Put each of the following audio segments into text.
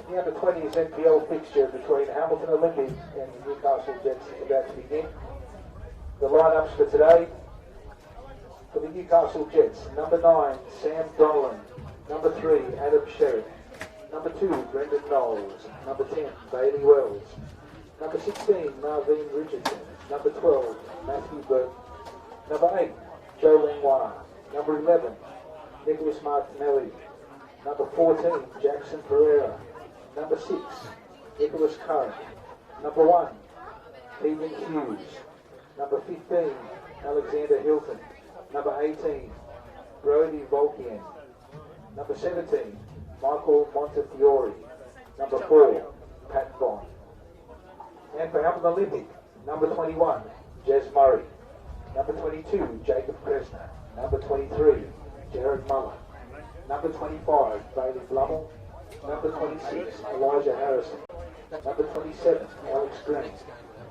The under-20s NPL fixture between Hamilton Olympics and the Newcastle Jets is about to begin. The lineups for today: for the Newcastle Jets, number 9, Sam Donlan; number 3, Adam Sherrick; number 2, Brendan Knowles; number 10, Bailey Wells; number 16, Marvin Richardson; number 12, Matthew Burton; number 8, Joe Lenoir; number 11, Nicholas Martinelli; number 14, Jackson Pereira; number 6, Nicholas Curran; number 1, Stephen Hughes; number 15, Alexander Hilton; number 18, Brody Volkian; number 17, Michael Montefiore; number 4, Pat Bond. And for Hamilton Olympic, number 21, Jez Murray; number 22, Jacob Kresner; number 23, Jared Muller; number 25, Bailey Blummel; number 26, Elijah Harrison; number 27, Alex Green;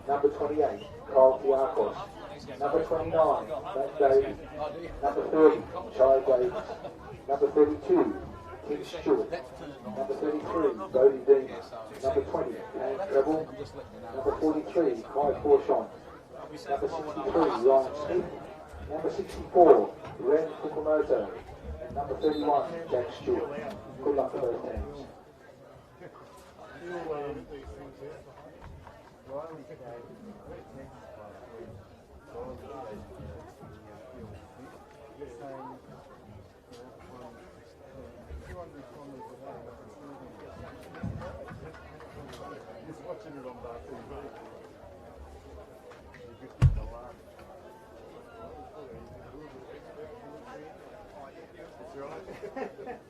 number 28, Kyle Fiakos; number 29, Matt Davey; number 30, Charlie Davis; number 32, Tim Stewart; number 33, Bodie Dean; number 20, Kane Treble; number 43, Kai Forshon; number 63, Ryan Smith; number 64, Ren Fukumoto; and number 31, Jack Stewart. Good luck to both teams. Just watching it on that TV. That's right.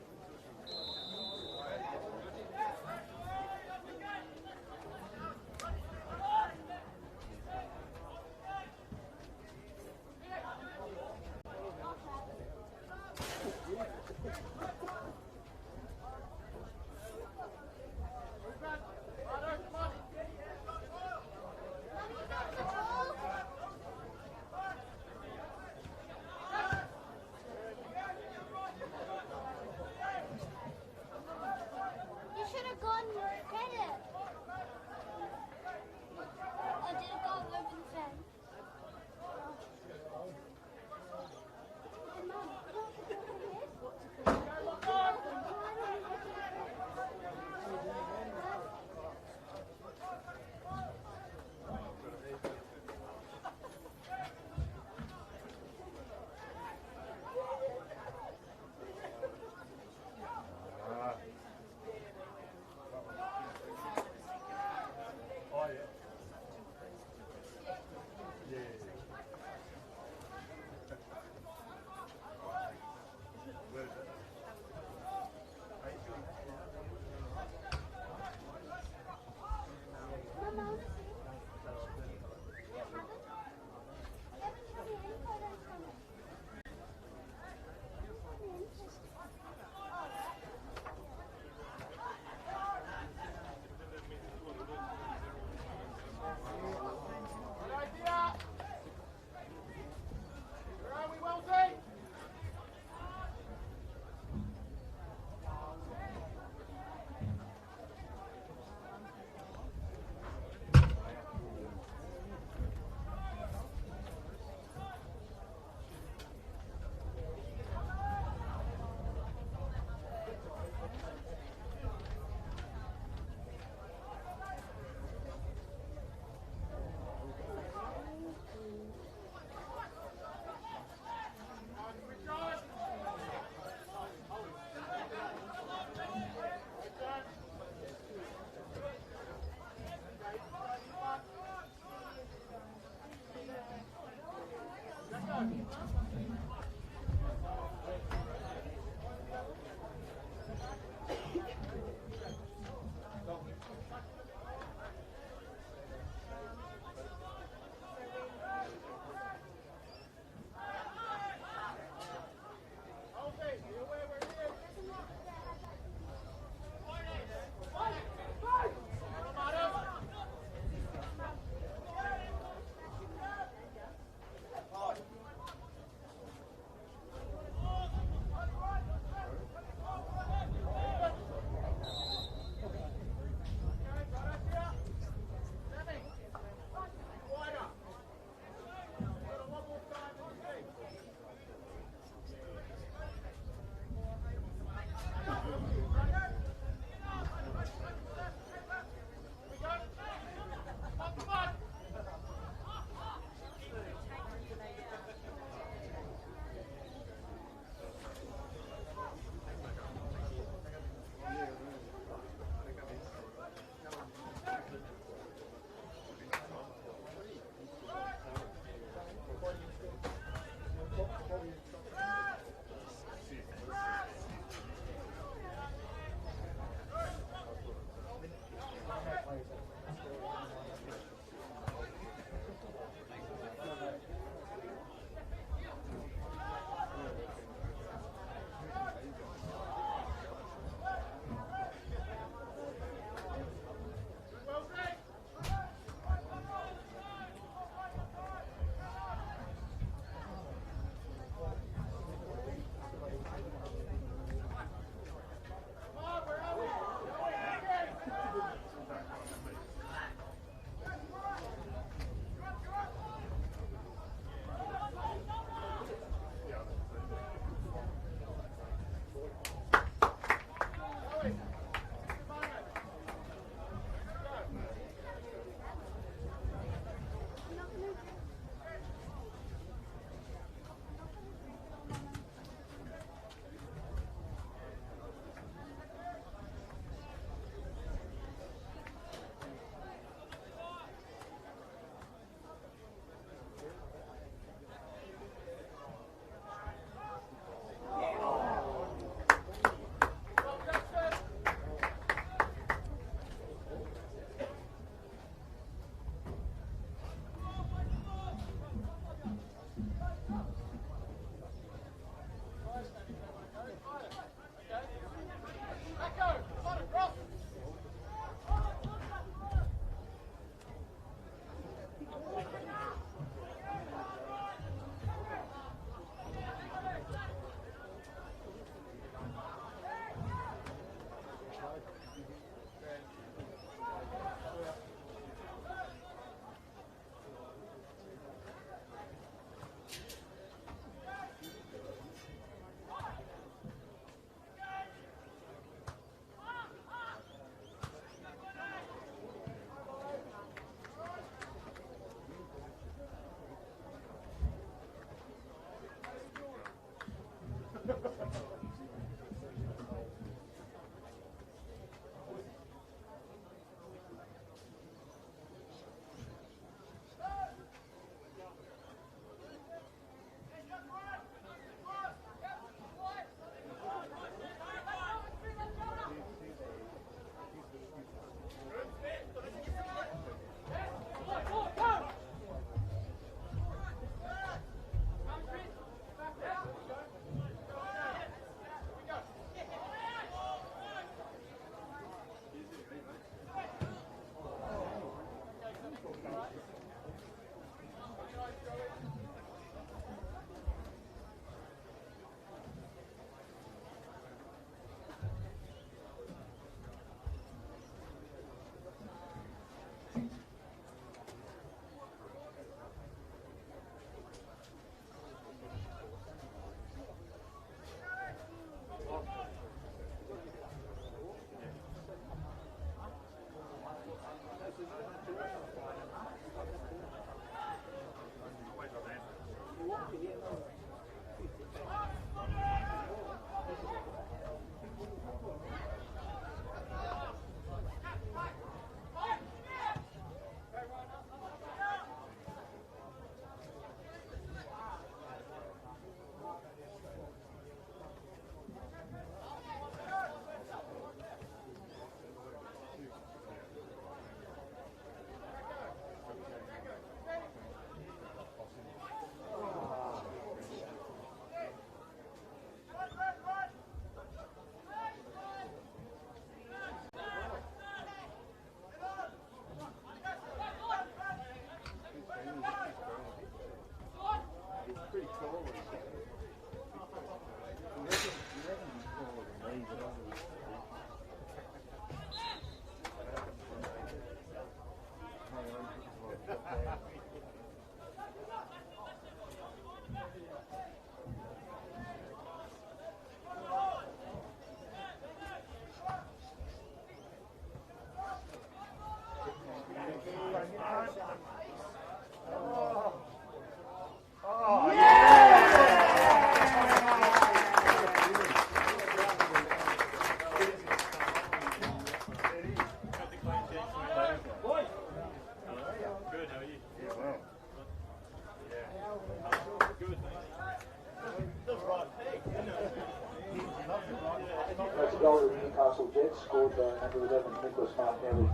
Jets, scored by number 11, Nicholas Martinelli,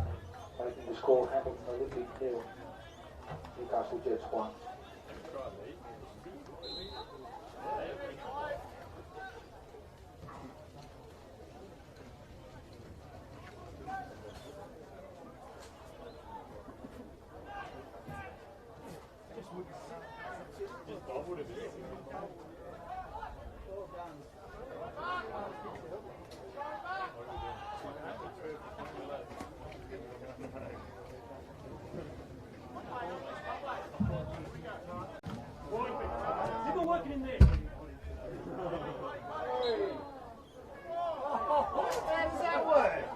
making the score Hamilton Olympic 0, Newcastle Jets 1. People working in there. How does that work?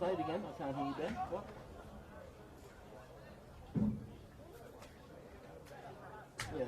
Say it again. I can't hear you, Ben. What? Yeah.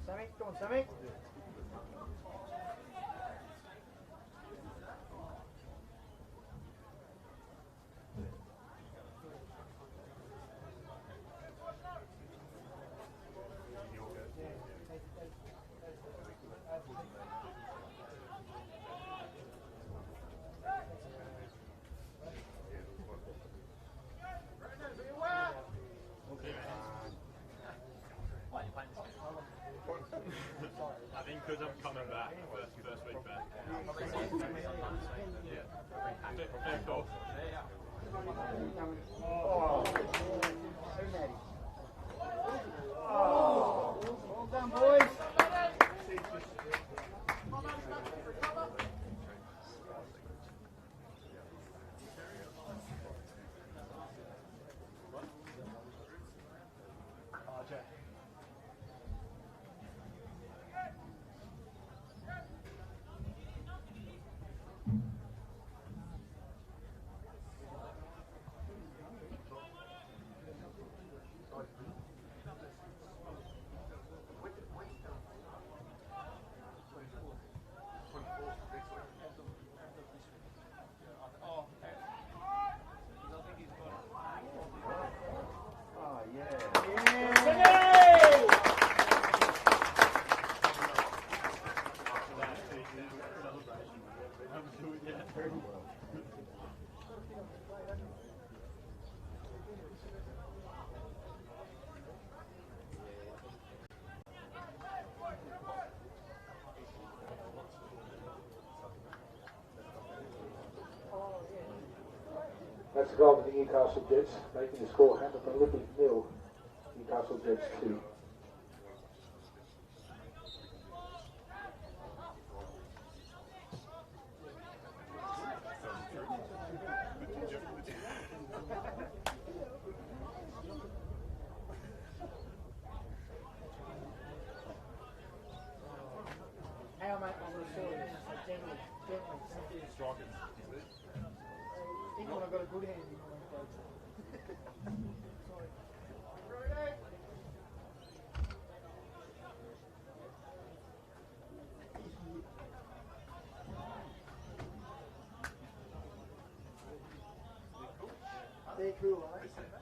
Sammy, come on, Sammy. I think because I'm coming back first week back. Yeah. Fair call. Well done, boys. That's the goal of the Newcastle Jets, making the score Hamilton Olympic 0, Newcastle Jets 2. Hang on, mate, I'm going to show you. Gently. Strikers. Even when I've got a good hand, you know. They're cool, aren't they?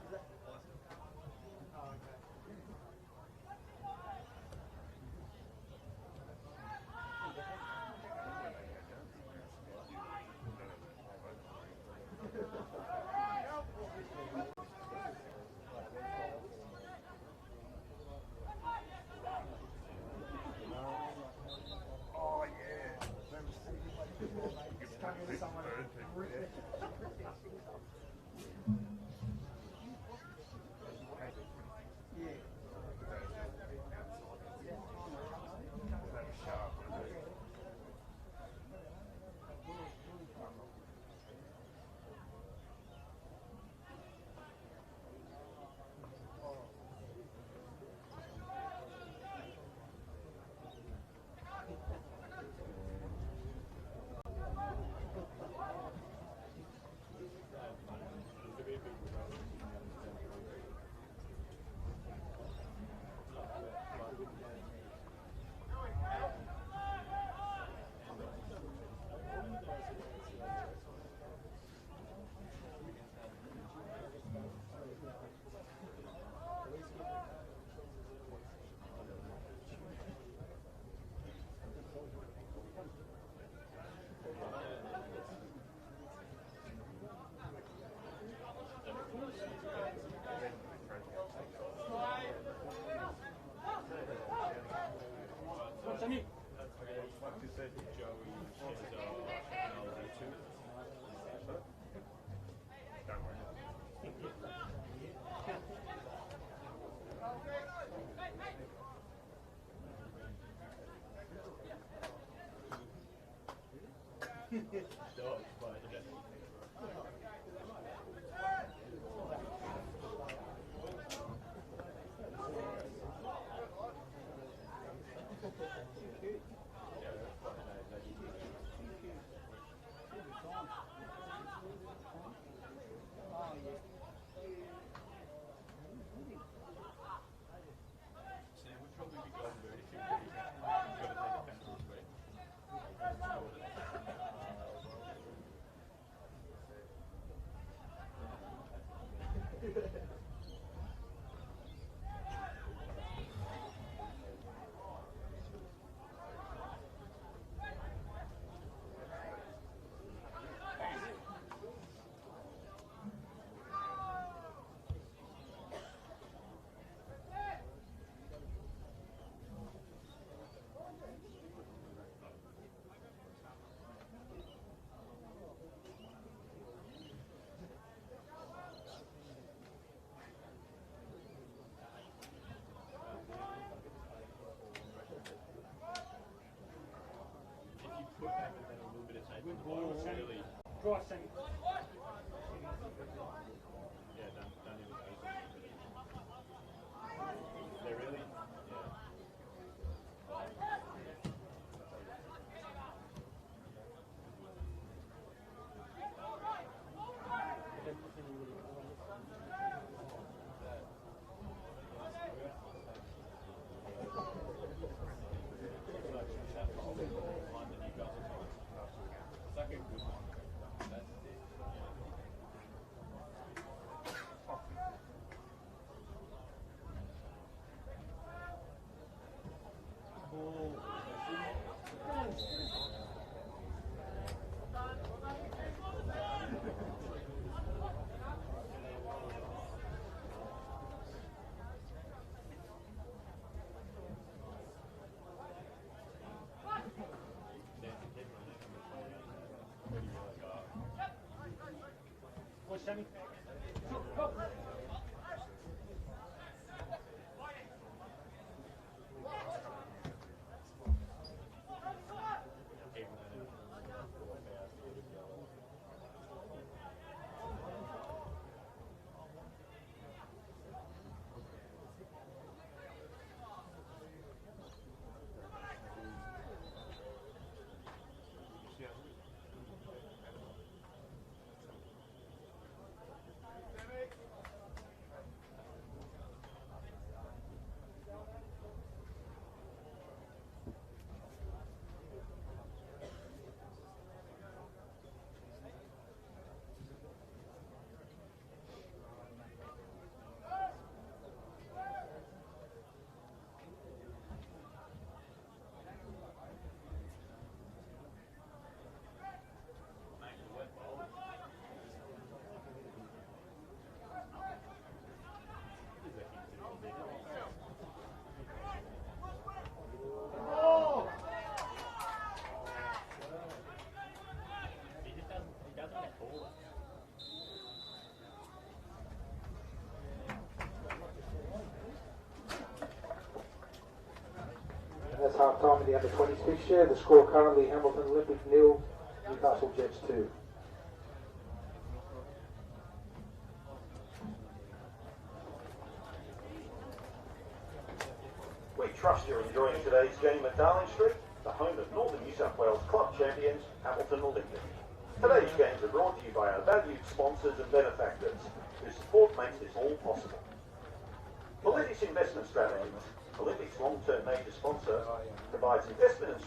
Dry sink. What's Sammy? That's half time in the under 20s fixture. The score currently Hamilton Olympic 0, Newcastle Jets 2. We trust you're enjoying today's game at Darling Street, the home of Northern New South Wales club champions, Hamilton Olympic. Today's games are brought to you by our valued sponsors and benefactors, whose support makes this all possible. Olympics Investment Strategies, Olympics long-term major sponsor, provides investment and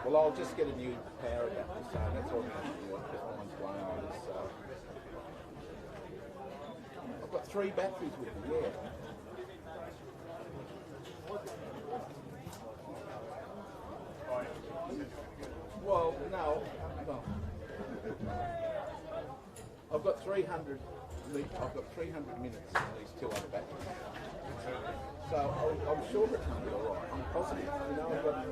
Well, I'll just get a new power adapter, so that's all I'm going to do, because mine's blown on this. So. I've got 3 batteries with me, yeah. Well, no. I've got 300. I've got 300 minutes on these 2 other batteries. So I'm sure it's going to be all right. I'm positive. You know, I've got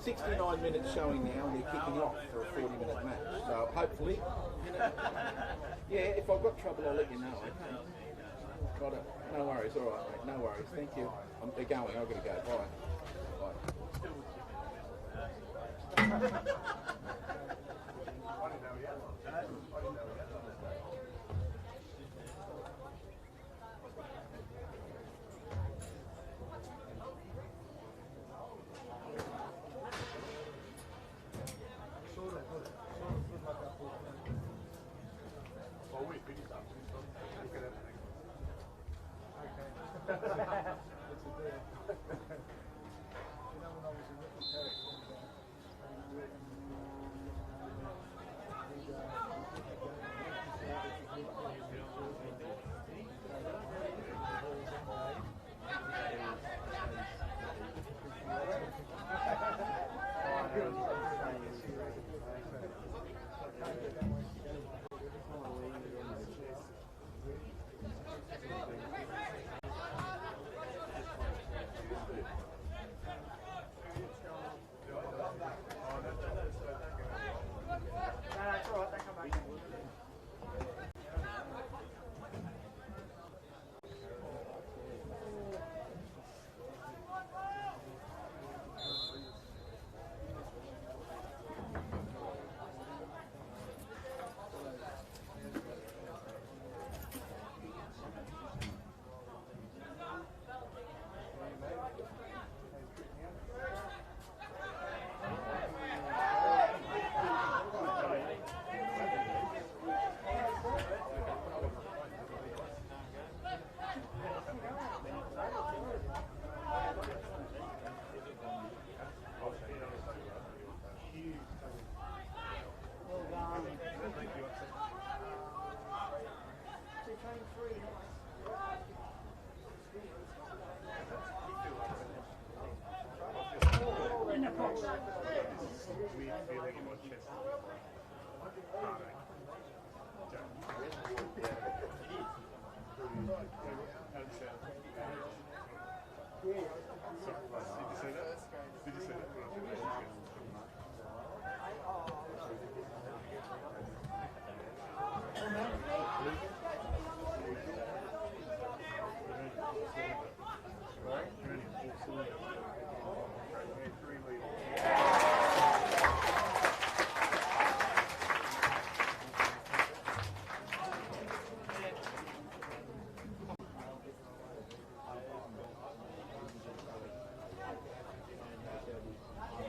69 minutes showing now, and they're kicking off for a 40-minute match. So hopefully, you know, yeah. If I've got trouble, I'll let you know. Okay. Got it. No worries. All right, mate. No worries. Thank you. They're going. I've got to go. Bye. Bye.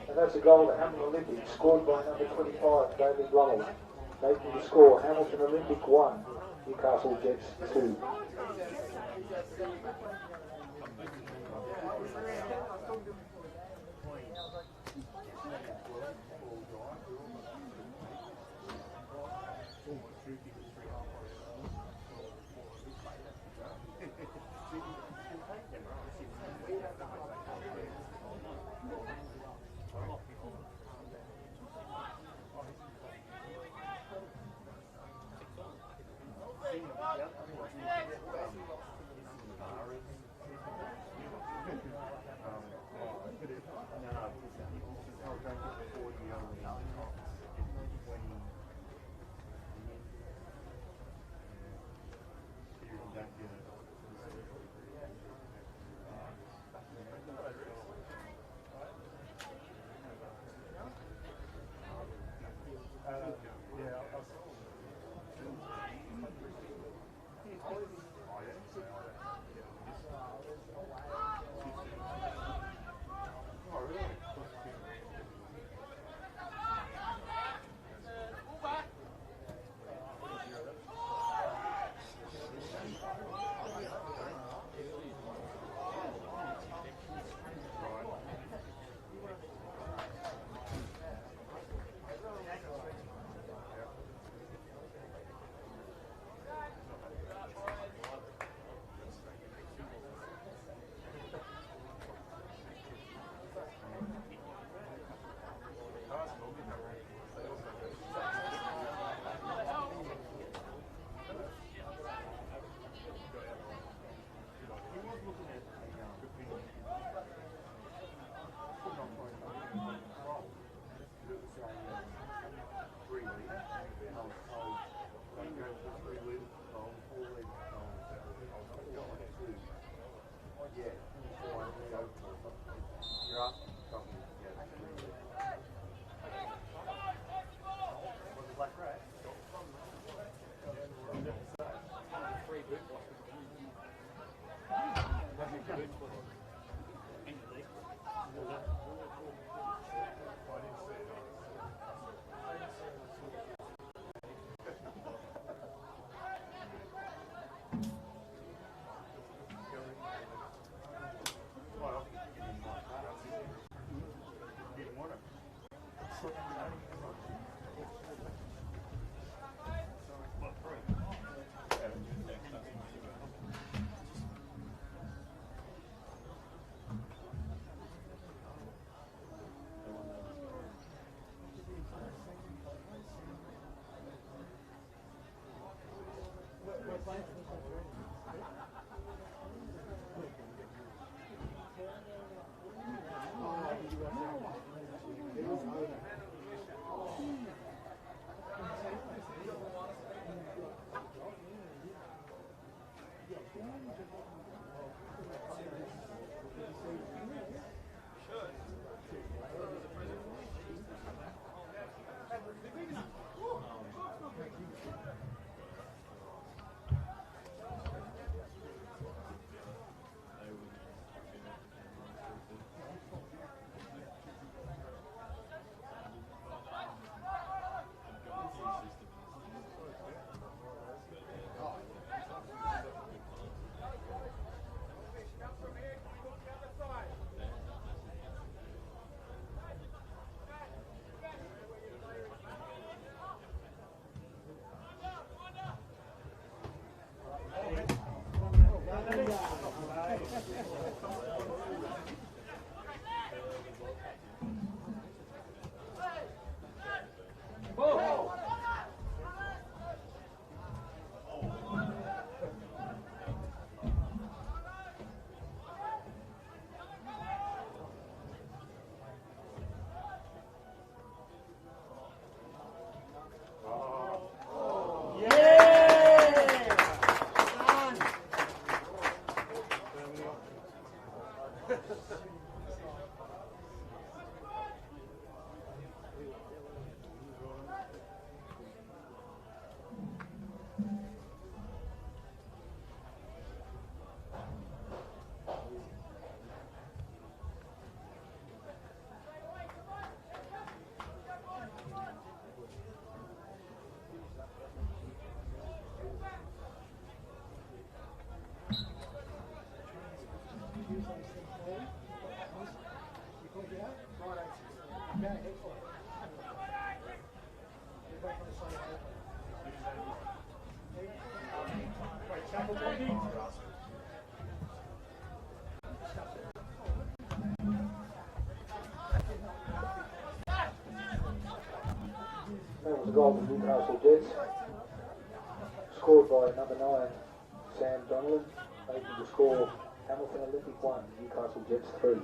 And that's a goal at Hamilton Olympic, scored by number 25, David Ronald. Making the score, Hamilton Olympic 1, Newcastle Jets 2. a goal for Newcastle Jets. Scored by number 9, Sam Donnellan, making the score Hamilton Olympic 1, Newcastle Jets 3.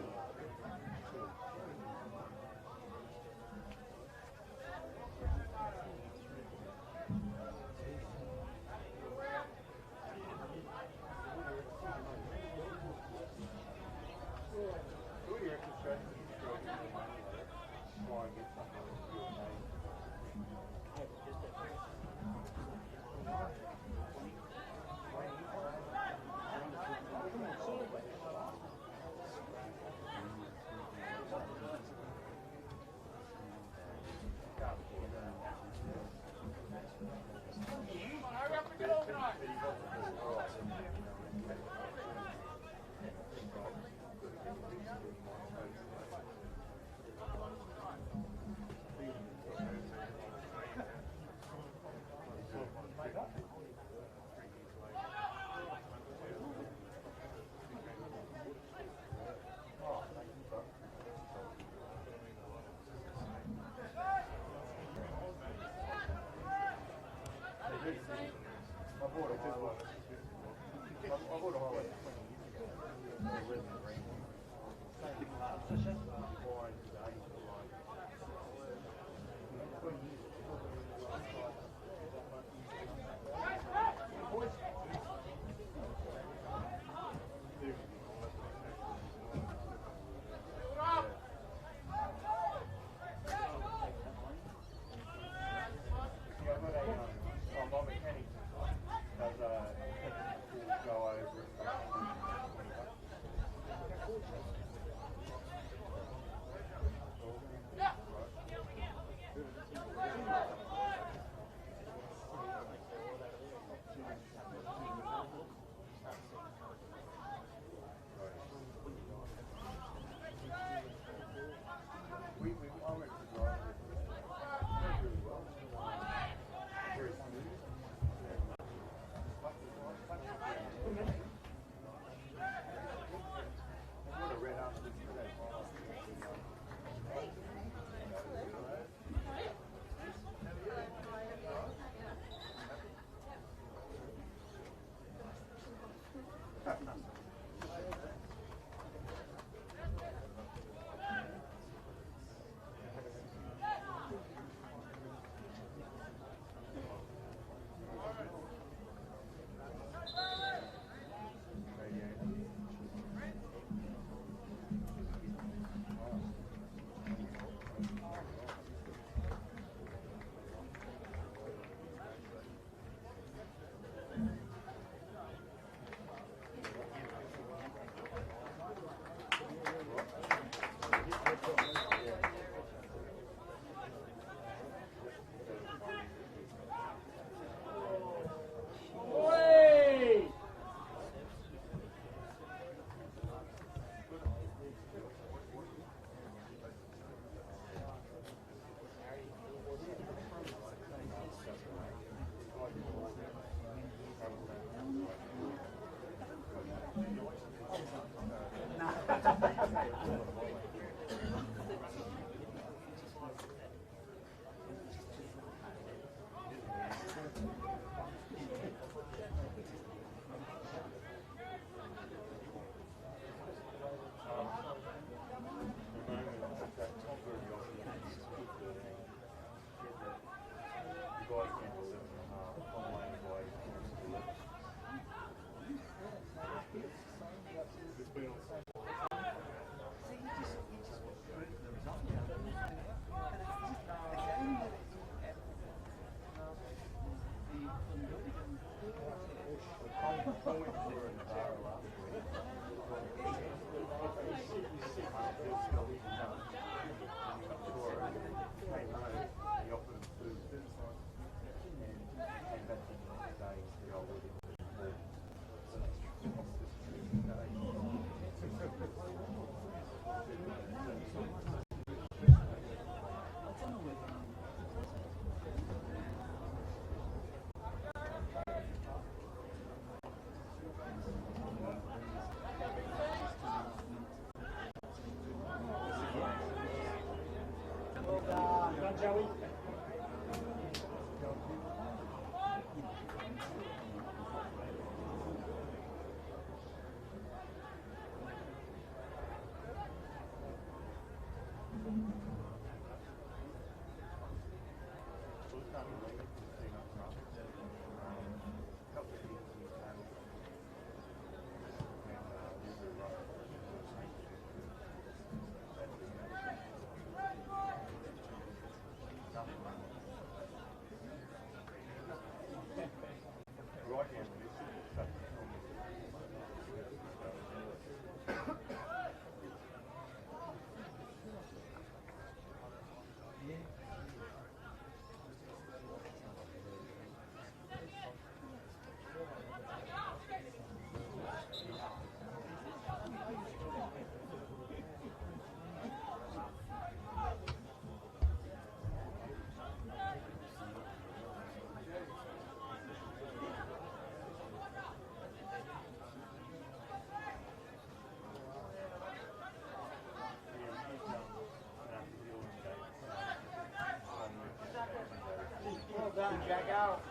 Well done, Jack out.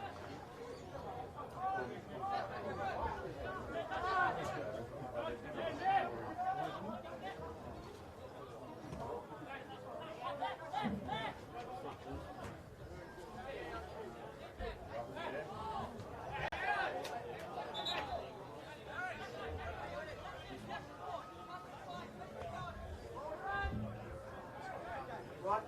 What?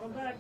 Come back.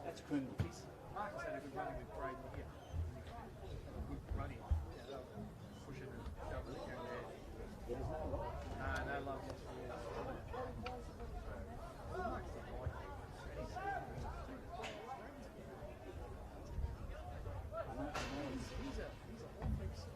That's criminal. Marcus had a good running with Braden here. Good running. Pushing and shoving it down there. No love. He's a offensive.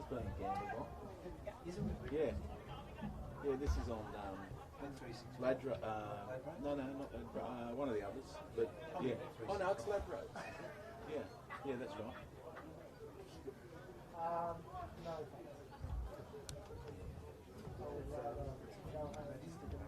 being gambled on. Is it? Yeah. Yeah, this is on Ladra. No, not Ladra. One of the others. But yeah. Oh no, it's Ladra. Yeah. Yeah, that's right. No. I would rather go home and just get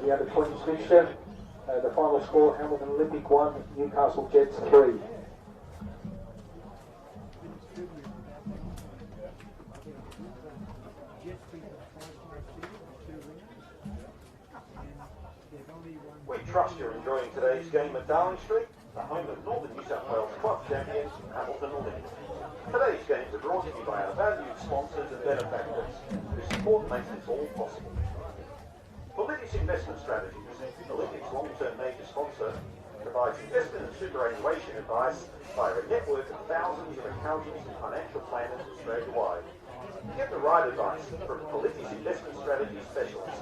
the under-20s fixture. The final score, Hamilton Olympic 1, Newcastle Jets 3. We trust you're enjoying today's game at Darling Street, the home of Northern New South Wales Club champions, Hamilton Olympic. Today's games are brought to you by our valued sponsors and benefactors, whose support makes this all possible. For Olympics Investment Strategies, Olympics long-term major sponsor, provides investment and superannuation advice via a network of thousands of accountants and financial planners Australia-wide. Get the right advice from Olympics Investment Strategy specialists,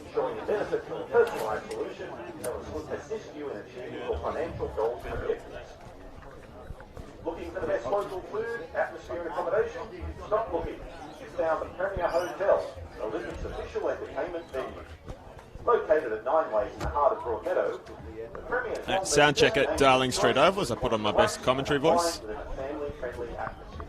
ensuring you benefit from a personalised solution that will assist you in achieving your financial goals and objectives. Looking for the best local food, atmosphere and accommodation? Stop looking. You've found the Premier Hotel, Olympics official entertainment venue. Located at 9 Ways in the heart of Broadmeadow, the Premier's That sound check at Darling Street Oval as I put on my best commentary voice. within a family-friendly atmosphere.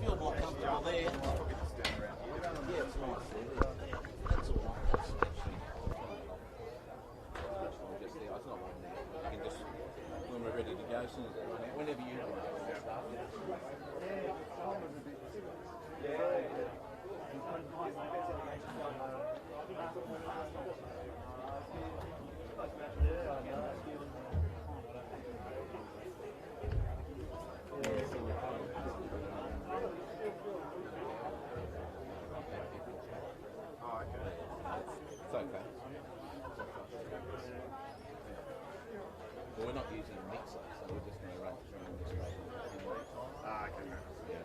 Feel more comfortable there. Yeah, it's nice. That's all right. Just there. It's not one there. You can just, when we're ready to go, as soon as they run out, whenever you want to start. It's okay. Well, we're not using a mixer, so we're just going to run through and just yeah.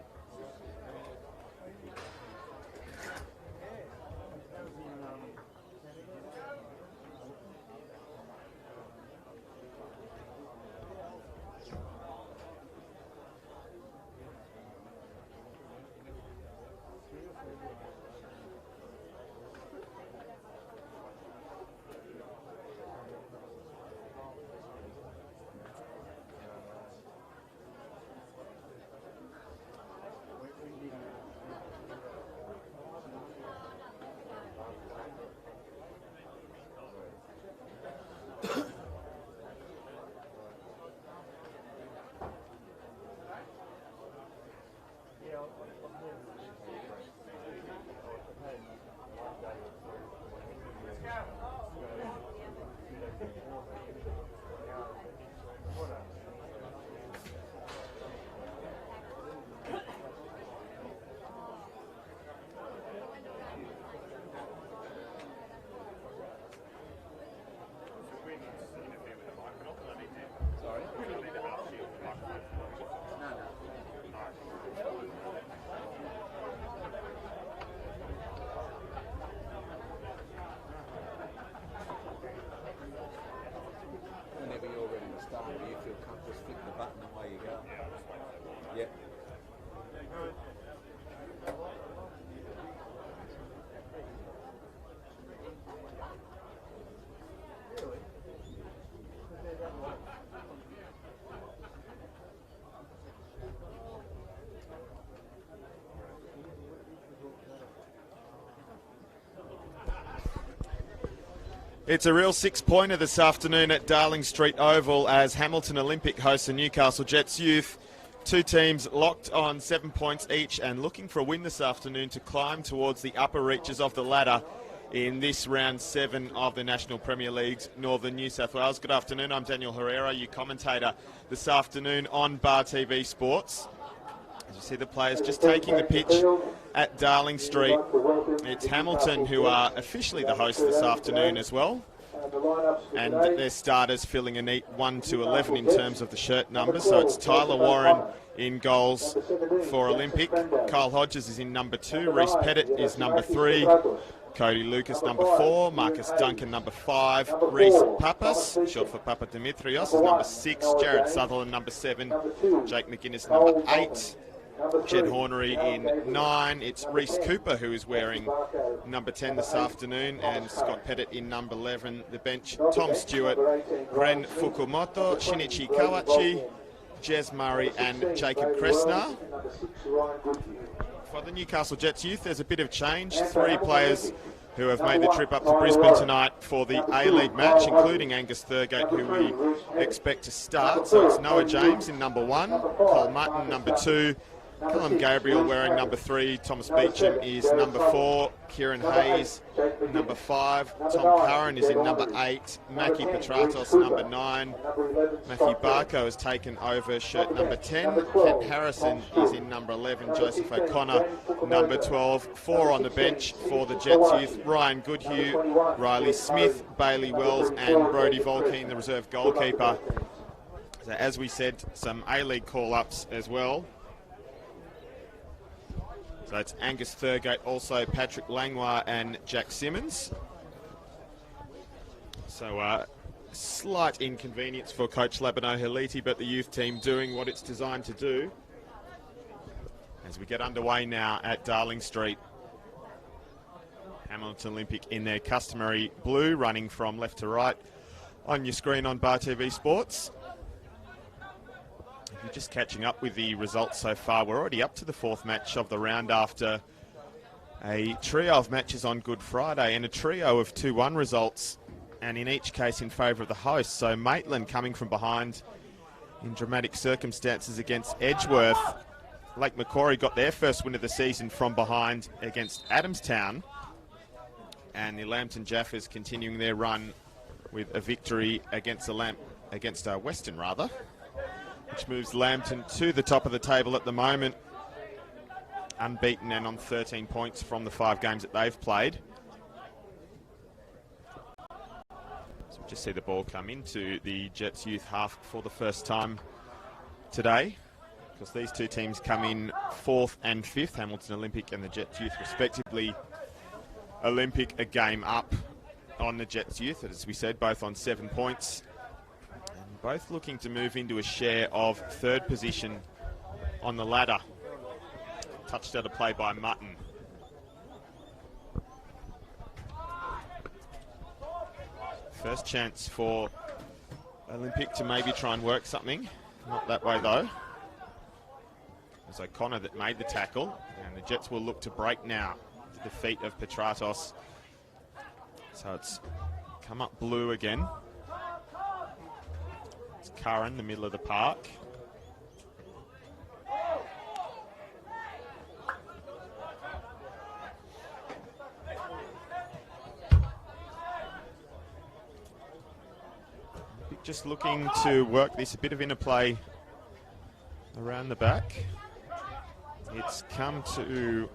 Sorry? No. Whenever you're ready to start, you feel comfortable, just flick the button and away you go. Yep. It's a real six-pointer this afternoon at Darling Street Oval as Hamilton Olympic hosts the Newcastle Jets youth. Two teams locked on 7 points each and looking for a win this afternoon to climb towards the upper reaches of the ladder in this round 7 of the National Premier League's Northern New South Wales. Good afternoon, I'm Daniel Herrera, your commentator this afternoon on Bar TV Sports. As you see the players just taking the pitch at Darling Street. It's Hamilton who are officially the hosts this afternoon as well. And their starters filling a neat 1 to 11 in terms of the shirt numbers. So it's Tyler Warren in goals for Olympic. Kyle Hodges is in number 2. Reece Pettit is number 3. Cody Lucas number 4. Marcus Duncan number 5. Reese Papas, short for Papa Dimitrios, is number 6. Jared Sutherland number 7. Jake McGuinness number 8. Jed Hornery in 9. It's Reese Cooper who is wearing number 10 this afternoon, and Scott Pettit in number 11. The bench, Tom Stewart, Ren Fukumoto, Shinichi Kawachi, Jez Murray and Jacob Kressner. For the Newcastle Jets youth, there's a bit of change. 3 players who have made the trip up to Brisbane tonight for the A-League match, including Angus Thurgate, who we expect to start. So it's Noah James in number 1, Cole Mutton number 2, Callum Gabriel wearing number 3, Thomas Beecham is number 4, Kieran Hayes number 5, Tom Curran is in number 8, Mackie Petratos number 9, Matthew Barco has taken over shirt number 10, Kent Harrison is in number 11, Joseph O'Connor number 12, 4 on the bench for the Jets youth, Ryan Goodhue, Riley Smith, Bailey Wells and Brodie Volkeen, the reserve goalkeeper. So as we said, some A-League call-ups as well. So it's Angus Thurgate, also Patrick Langlois and Jack Simmons. So slight inconvenience for coach Labano Haliti, but the youth team doing what it's designed to do. As we get underway now at Darling Street. Hamilton Olympic in their customary blue, running from left to right on your screen on Bar TV Sports. If you're just catching up with the results so far, we're already up to the fourth match of the round after a trio of matches on Good Friday and a trio of 2-1 results, and in each case in favour of the host. So Maitland coming from behind in dramatic circumstances against Edgeworth. Lake Macquarie got their first win of the season from behind against Adamstown. And the Lambton Jaffers continuing their run with a victory against Western, which moves Lambton to the top of the table at the moment, unbeaten and on 13 points from the 5 games that they've played. So we just see the ball come into the Jets youth half for the first time today, because these two teams come in 4th and 5th, Hamilton Olympic and the Jets youth respectively. Olympic a game up on the Jets youth, as we said, both on 7 points, and both looking to move into a share of 3rd position on the ladder. Touched out a play by Mutton. First chance for Olympic to maybe try and work something. Not that way though. It was O'Connor that made the tackle, and the Jets will look to break now. The defeat of Petratos. So it's come up blue again. It's Curran, the middle of the park. Just looking to work this, a bit of interplay around the back. It's come to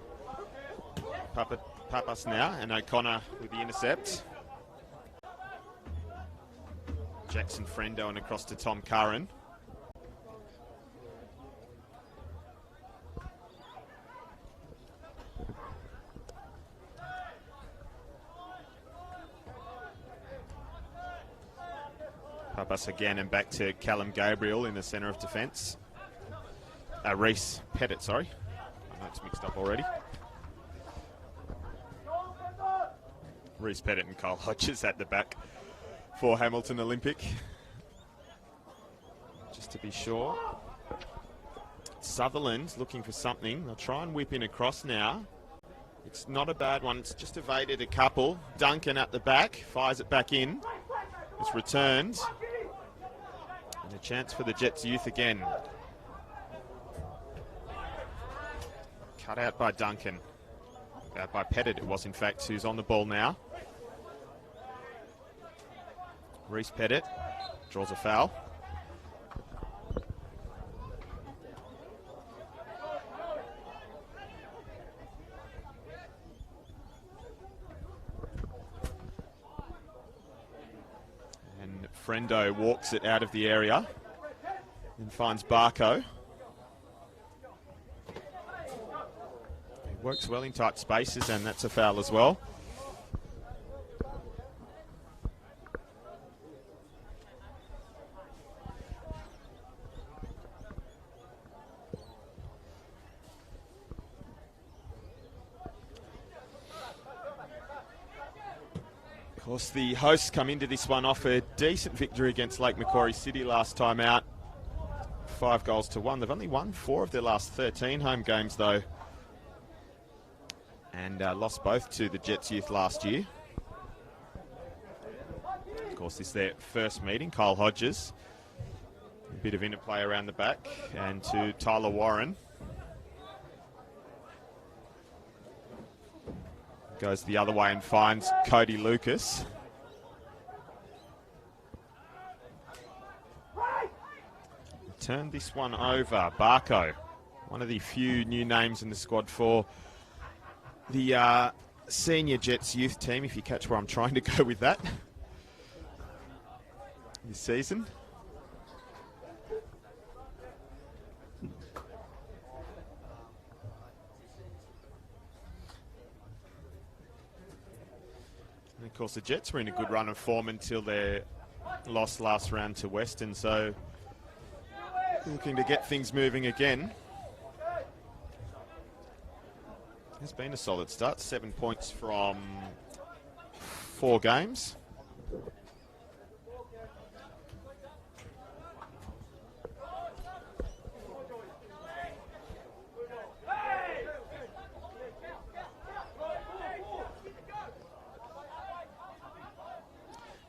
Papas now, and O'Connor with the intercept. Jackson Frendo and across to Tom Curran. Papas again, and back to Callum Gabriel in the centre of defence. Reese Pettit, sorry. I know it's mixed up already. Reese Pettit and Kyle Hodges at the back for Hamilton Olympic. Just to be sure. Sutherland looking for something. They'll try and whip in across now. It's not a bad one. It's just evaded a couple. Duncan at the back. Fires it back in. It's returned. And a chance for the Jets youth again. Cut out by Duncan. Out by Pettit it was, in fact, who's on the ball now. Reese Pettit draws a foul. And Frendo walks it out of the area and finds Barco. He works well in tight spaces, and that's a foul as well. Of course, the hosts come into this one off a decent victory against Lake Macquarie City last time out. 5-1. They've only won 4 of their last 13 home games, though. And lost both to the Jets youth last year. Of course, this is their first meeting. Kyle Hodges. A bit of interplay around the back. And to Tyler Warren. Goes the other way and finds Cody Lucas. Turned this one over. Barco, one of the few new names in the squad for the senior Jets youth team, if you catch where I'm trying to go with that this season. And of course, the Jets were in a good run of form until their loss last round to Western, so looking to get things moving again. It's been a solid start. 7 points from 4 games.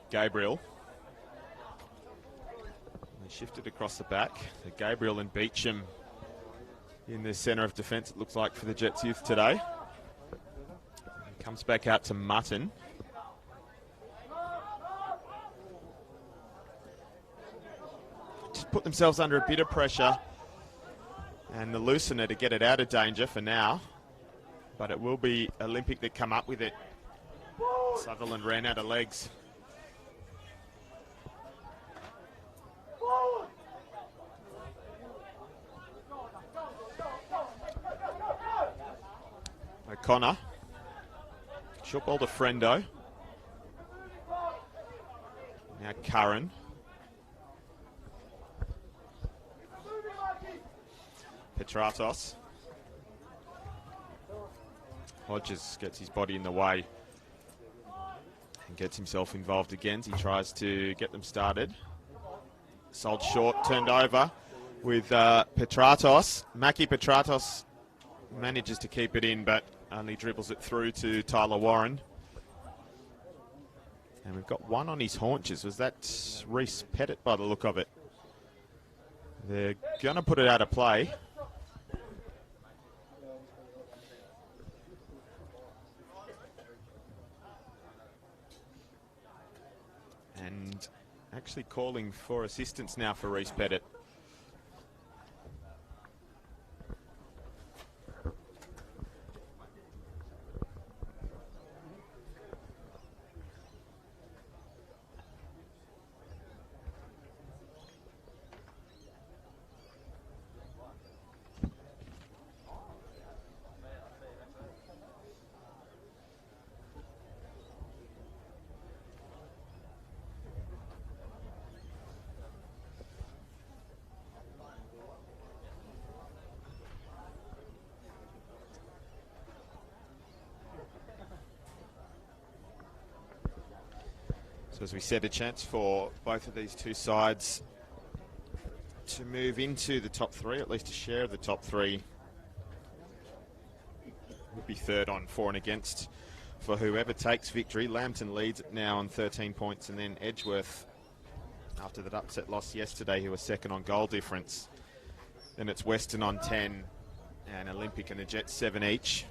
Gabriel. They shifted across the back. Gabriel and Beecham in the centre of defence, it looks like, for the Jets youth today. Comes back out to Mutton. Just put themselves under a bit of pressure, and the loosener to get it out of danger for now. But it will be Olympic that come up with it. Sutherland ran out of legs. O'Connor. Short ball to Frendo. Now Curran. Petratos. Hodges gets his body in the way and gets himself involved again. He tries to get them started. Sold short, turned over with Petratos. Mackie Petratos manages to keep it in, but only dribbles it through to Tyler Warren. And we've got one on his haunches. Was that Reese Pettit by the look of it? They're going to put it out of play. And actually calling for assistance now for Reese Pettit. So as we said, a chance for both of these two sides to move into the top 3, at least a share of the top 3. Would be third on for and against for whoever takes victory. Lambton leads it now on 13 points, and then Edgeworth, after that upset loss yesterday, who was second on goal difference. Then it's Western on 10, and Olympic and the Jets 7 each.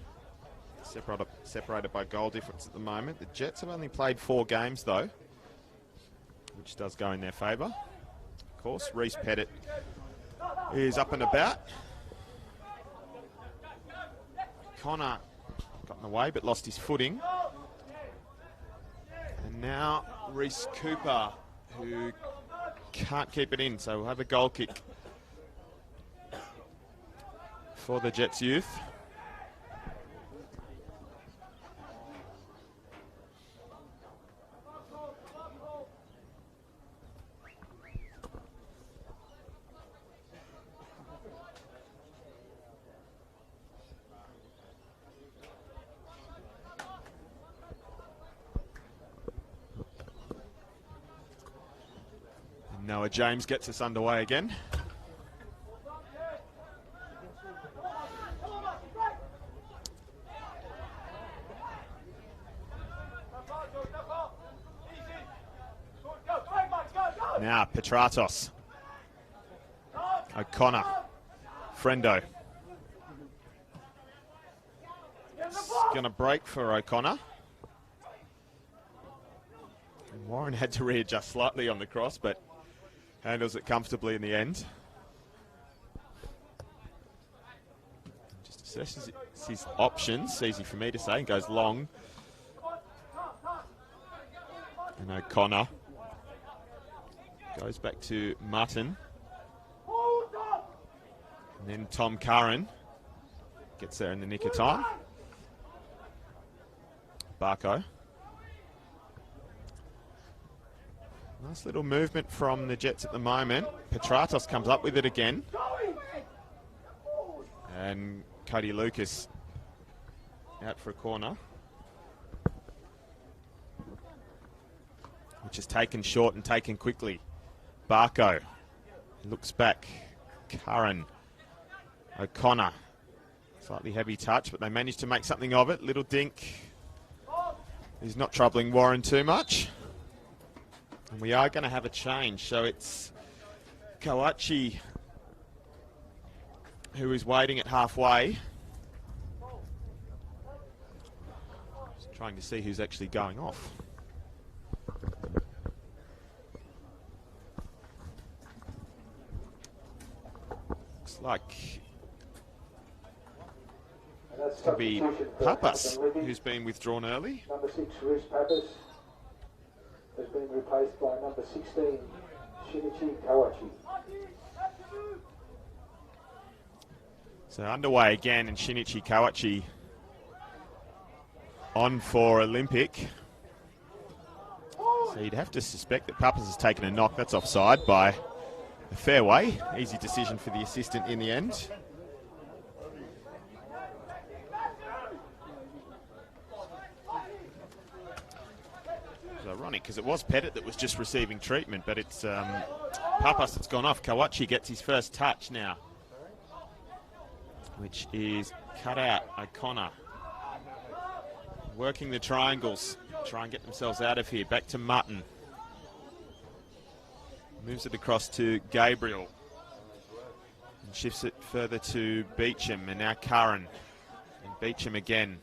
Separated by goal difference at the moment. The Jets have only played 4 games though, which does go in their favour. Of course, Reese Pettit is up and about. Connor got in the way but lost his footing. And now Reese Cooper, who can't keep it in, so we'll have a goal kick for the Jets youth. Noah James gets us underway again. Now Petratos. O'Connor. Frendo. It's going to break for O'Connor. And Warren had to readjust slightly on the cross, but handles it comfortably in the end. Just assesses his options, easy for me to say, and goes long. And O'Connor goes back to Mutton. And then Tom Curran gets there in the nick of time. Barco. Nice little movement from the Jets at the moment. Petratos comes up with it again. And Cody Lucas out for a corner, which is taken short and taken quickly. Barco looks back. Curran, O'Connor, slightly heavy touch, but they managed to make something of it. Little dink. He's not troubling Warren too much. And we are going to have a change. So it's Kawachi who is waiting at halfway. Just trying to see who's actually going off. Looks like That's it could be substitution for Papas, Hamilton Libby. who's been withdrawn early. Number 6, Rhys Papas, has been replaced by number 16, Shinichi Kawachi. So underway again, and Shinichi Kawachi on for Olympic. So you'd have to suspect that Papas has taken a knock. That's offside by a fair way. Easy decision for the assistant in the end. It's ironic because it was Pettit that was just receiving treatment, but it's Papas that's gone off. Kawachi gets his first touch now, which is cut out. O'Connor working the triangles, try and get themselves out of here. Back to Mutton. Moves it across to Gabriel. And shifts it further to Beecham, and now Curran. And Beecham again.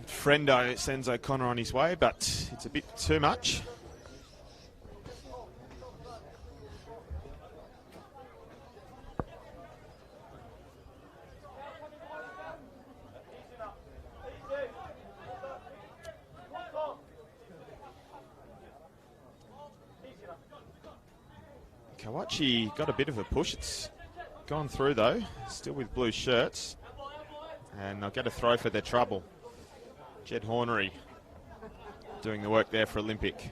Friendo sends O'Connor on his way, but it's a bit too much. Kawachi got a bit of a push. It's gone through though, still with blue shirts. And they'll get a throw for their trouble. Jed Hornery doing the work there for Olympic.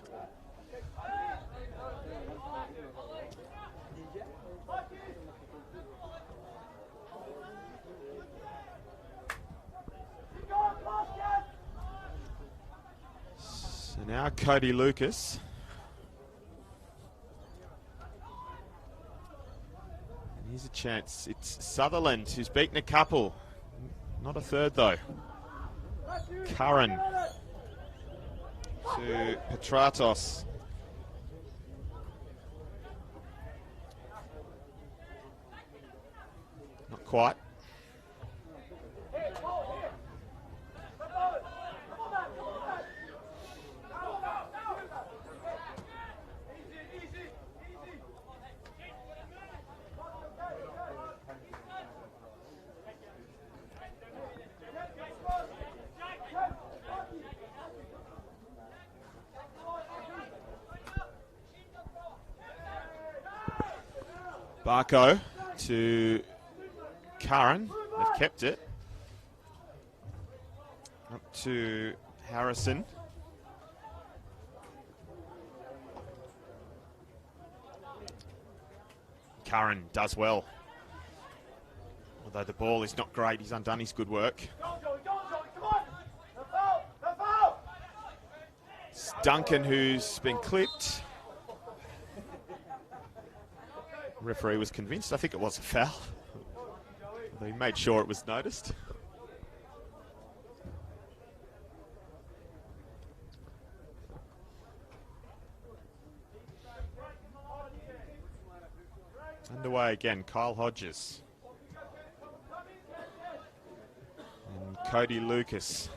So now Cody Lucas. And here's a chance. It's Sutherland who's beaten a couple. Not a third though. Curran to Petratos. Not quite. Barco to Curran. They've kept it. Up to Harrison. Curran does well. Although the ball is not great, he's undone his good work. It's Duncan who's been clipped. Referee was convinced. I think it was a foul. Although he made sure it was noticed. Underway again, Kyle Hodges. And Cody Lucas.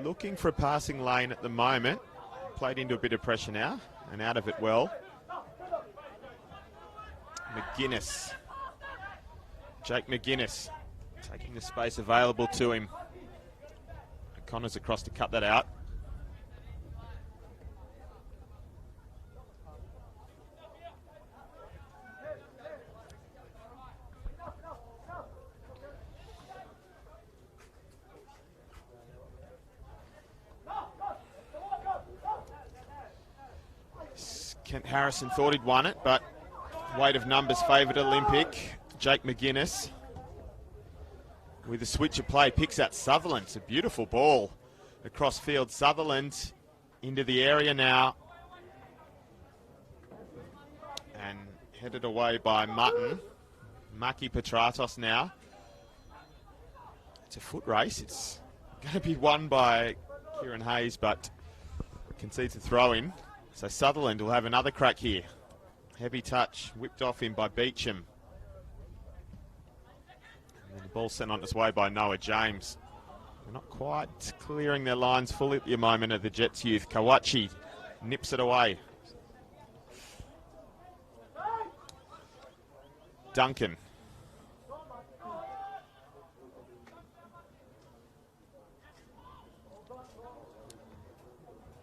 Looking for a passing lane at the moment. Played into a bit of pressure now, and out of it well. McGuinness. Jake McGuinness taking the space available to him. O'Connor's across to cut that out. Kent Harrison thought he'd won it, but weight of numbers favoured Olympic. Jake McGuinness with a switch of play picks out Sutherland. It's a beautiful ball across field. Sutherland into the area now and headed away by Mutton. Maki Petratos now. It's a foot race. It's going to be won by Kieran Hayes, but concedes a throw in. So Sutherland will have another crack here. Heavy touch whipped off him by Beecham. And then the ball sent on its way by Noah James. They're not quite clearing their lines fully at the moment of the Jets youth. Kawachi nips it away. Duncan.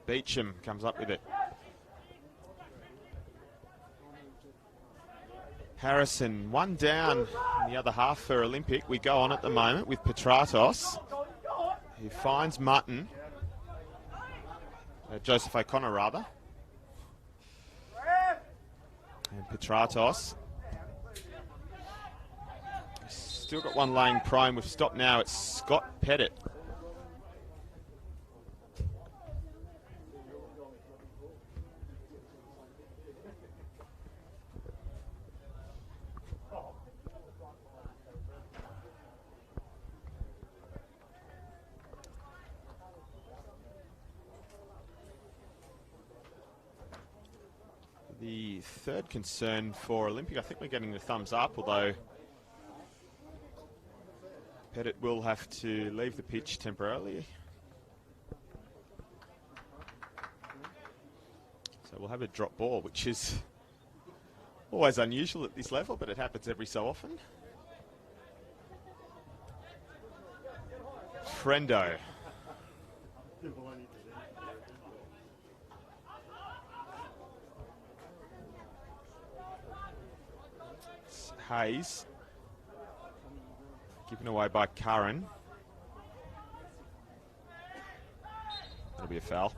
Beecham comes up with it. Harrison, one down in the other half for Olympic. We go on at the moment with Petratos, who finds Mutton. Joseph O'Connor, rather. And Petratos. Still got one laying prone. We've stopped now. It's Scott Pettit. The third concern for Olympic, I think we're getting the thumbs up, although Pettit will have to leave the pitch temporarily. So we'll have a drop ball, which is always unusual at this level, but it happens every so often. Friendo. Hayes. Given away by Curran. That'll be a foul.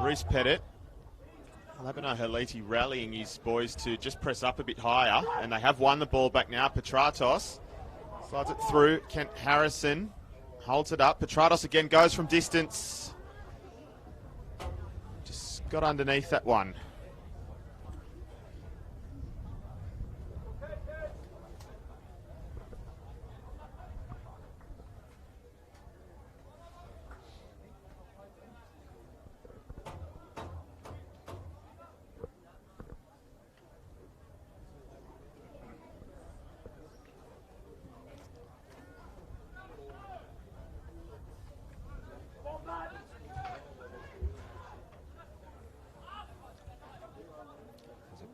Reece Pettit, Labino Haliti rallying his boys to just press up a bit higher, and they have won the ball back now. Petratos slides it through. Kent Harrison holds it up. Petratos again goes from distance. Just got underneath that one.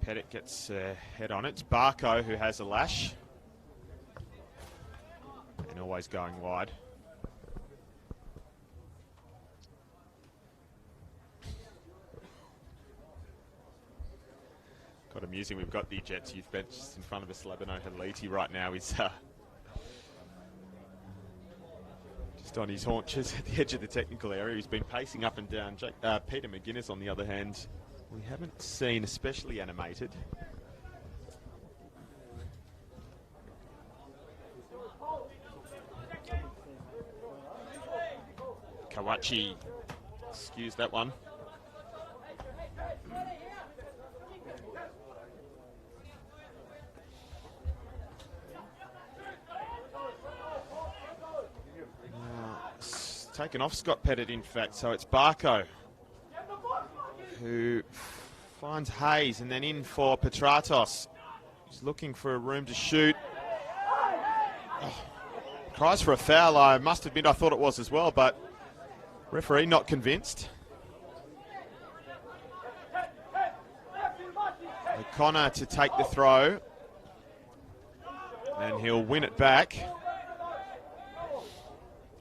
Pettit gets head on it. It's Barco who has a lash. And always going wide. Quite amusing. We've got the Jets youth bench just in front of us. Labino Haliti right now is just on his haunches at the edge of the technical area. He's been pacing up and down. Peter McGuinness, on the other hand, we haven't seen especially animated. Kawachi skews that one. It's taken off Scott Pettit, in fact, so it's Barco who finds Hayes, and then in for Petratos. He's looking for a room to shoot. Oh, cries for a foul. I must admit I thought it was as well, but referee not convinced. O'Connor to take the throw. And he'll win it back.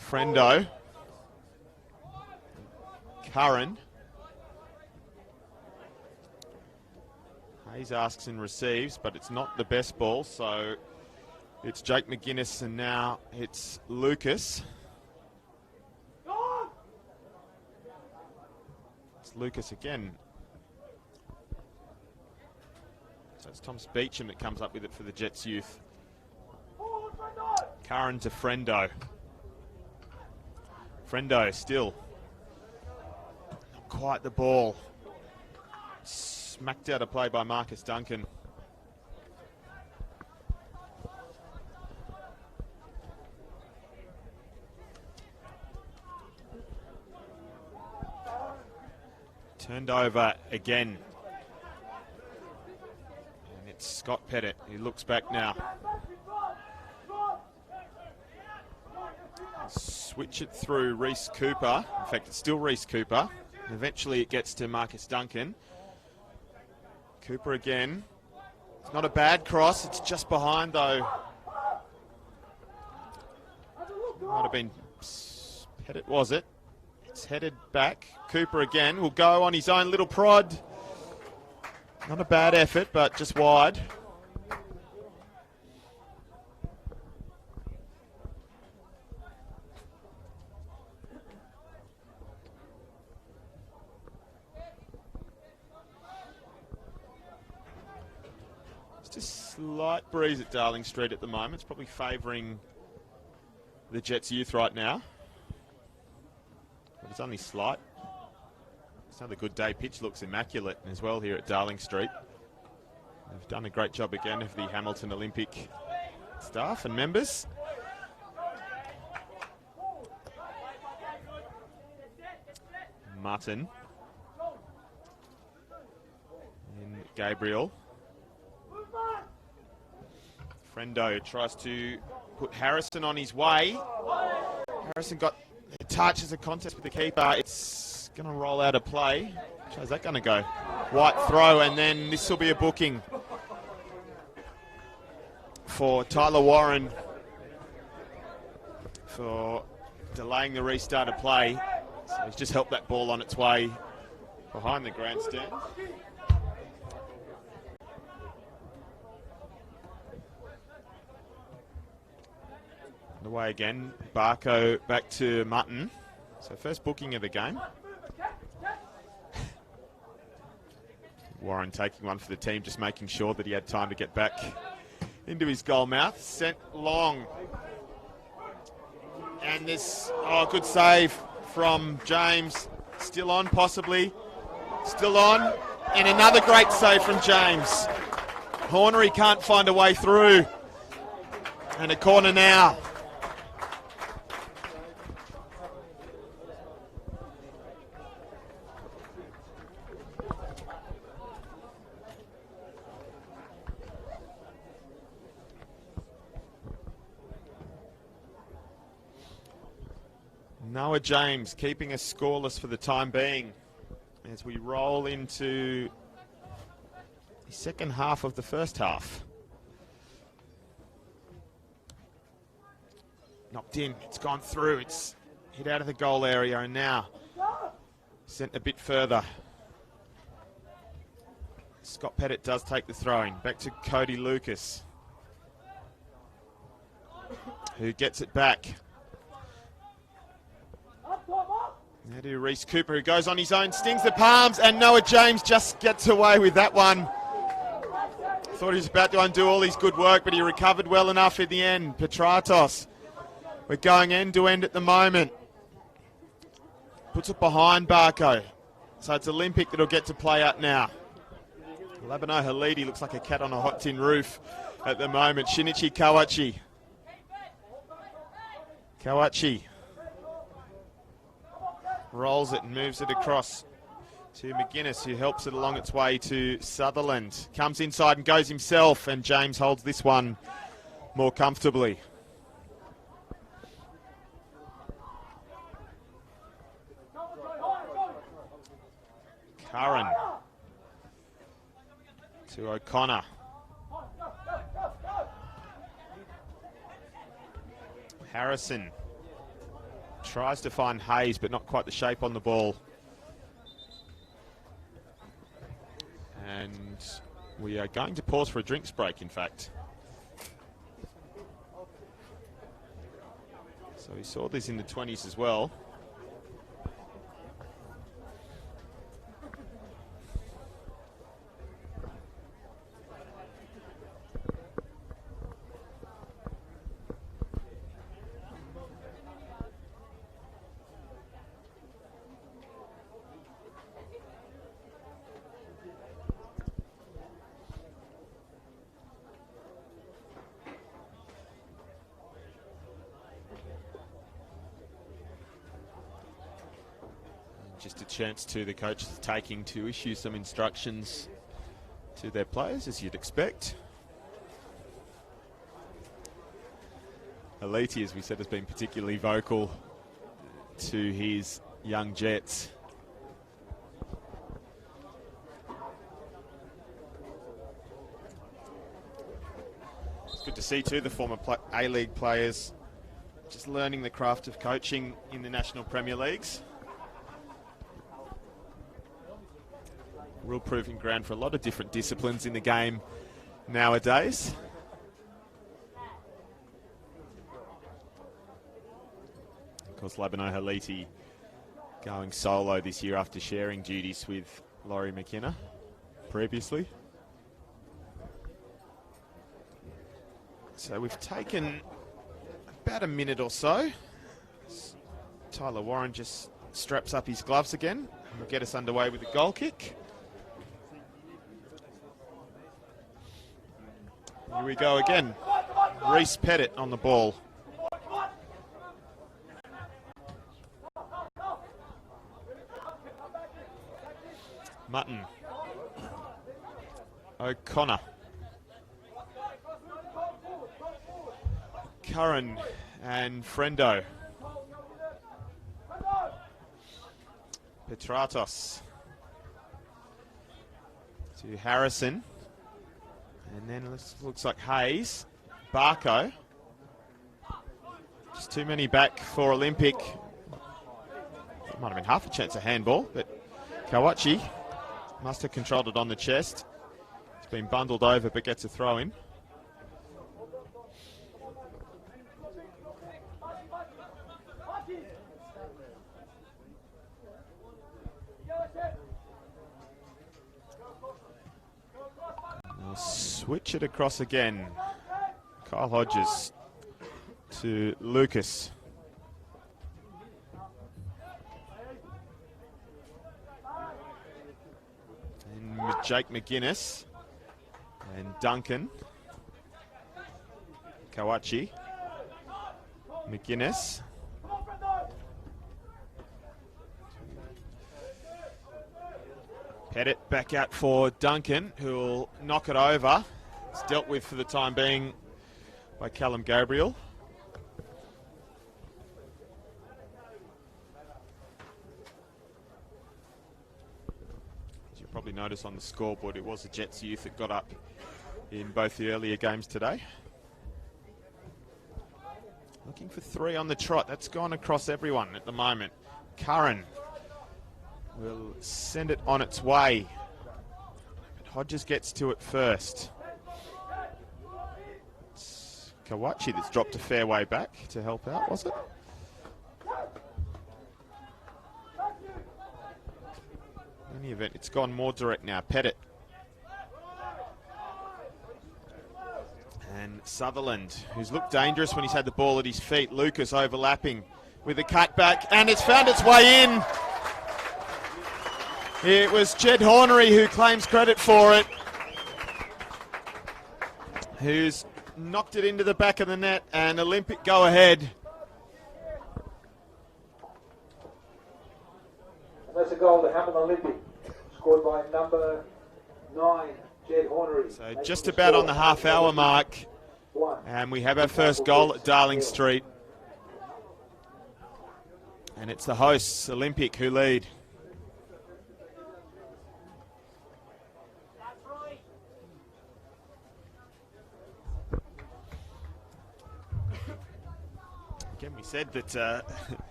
Frendo. Curran. Hayes asks and receives, but it's not the best ball, so it's Jake McGuinness, and now it's Lucas. It's Lucas again. So it's Thomas Beecham that comes up with it for the Jets youth. Curran to Frendo. Frendo still. Not quite the ball. Smacked out a play by Marcus Duncan. Turned over again. And it's Scott Pettit. He looks back now. Switch it through Reese Cooper. In fact, it's still Reese Cooper. Eventually it gets to Marcus Duncan. Cooper again. It's not a bad cross. It's just behind, though. Might have been Pettit, was it? It's headed back. Cooper again will go on his own little prod. Not a bad effort, but just wide. Slight breeze at Darling Street at the moment. It's probably favouring the Jets youth right now. But it's only slight. It's another good day. Pitch looks immaculate as well here at Darling Street. They've done a great job again of the Hamilton Olympic staff and members. Martin. And Gabriel. Frendo tries to put Harrison on his way. Harrison got a touch as a contest with the keeper. It's going to roll out of play. How's that going to go? White throw, and then this will be a booking for Tyler Warren for delaying the restart of play. So he's just helped that ball on its way behind the grandstand. Away again, Barco back to Mutton. So first booking of the game. Warren taking one for the team, just making sure that he had time to get back into his goal mouth. Sent long. And this, good save from James. Still on, possibly. Still on. And another great save from James. Hornery can't find a way through. And a corner now. Noah James keeping us scoreless for the time being as we roll into the second half of the first half. Knocked in, it's gone through, it's hit out of the goal area and now sent a bit further. Scott Pettit does take the throw-in. Back to Cody Lucas, who gets it back. Now to Reese Cooper, who goes on his own, stings the palms, and Noah James just gets away with that one. Thought he was about to undo all his good work, but he recovered well enough in the end. Petratos, we're going end to end at the moment. Puts it behind Barco. So it's Olympic that'll get to play out now. Labano Halidi looks like a cat on a hot tin roof at the moment. Shinichi Kawachi. Kawachi rolls it and moves it across to McGuinness, who helps it along its way to Sutherland. Comes inside and goes himself, and James holds this one more comfortably. Curran to O'Connor. Harrison tries to find Hayes, but not quite the shape on the ball. And we are going to pause for a drinks break, in fact. So we saw this in the 20s as well. Just a chance to the coaches taking to issue some instructions to their players, as you'd expect. Aliti, as we said, has been particularly vocal to his young Jets. It's good to see too the former A-League players just learning the craft of coaching in the National Premier Leagues. Real proving ground for a lot of different disciplines in the game nowadays. Of course, Labano Haliti going solo this year after sharing duties with Laurie McKenna previously. So we've taken about a minute or so. Tyler Warren just straps up his gloves again. We'll get us underway with a goal kick. Here we go again. Reese Pettit on the ball. Mutton. O'Connor. Curran and Frendo. Petratos. To Harrison. And then it looks like Hayes. Barco. Just too many back for Olympic. It might have been half a chance of handball, but Kawachi must have controlled it on the chest. It's been bundled over, but gets a throw in. They'll switch it across again. Kyle Hodges to Lucas. And Jake McGuinness and Duncan. Kawachi. McGuinness. Pettit back out for Duncan, who will knock it over. It's dealt with for the time being by Callum Gabriel. As you probably notice on the scoreboard, it was the Jets youth that got up in both the earlier games today. Looking for three on the trot. That's gone across everyone at the moment. Curran will send it on its way. But Hodges gets to it first. It's Kawachi that's dropped a fair way back to help out, was it? In any event, it's gone more direct now. Pettit. And Sutherland, who's looked dangerous when he's had the ball at his feet. Lucas overlapping with a cutback, and it's found its way in. It was Jed Hornery who claims credit for it, who's knocked it into the back of the net, and Olympic go ahead. And that's a goal to Hamilton Olympic, scored by number 9, Jed Hornery. So just about on the half-hour mark, and we have our first goal at Darling Street. And it's the hosts, Olympic, who lead. Again, we said that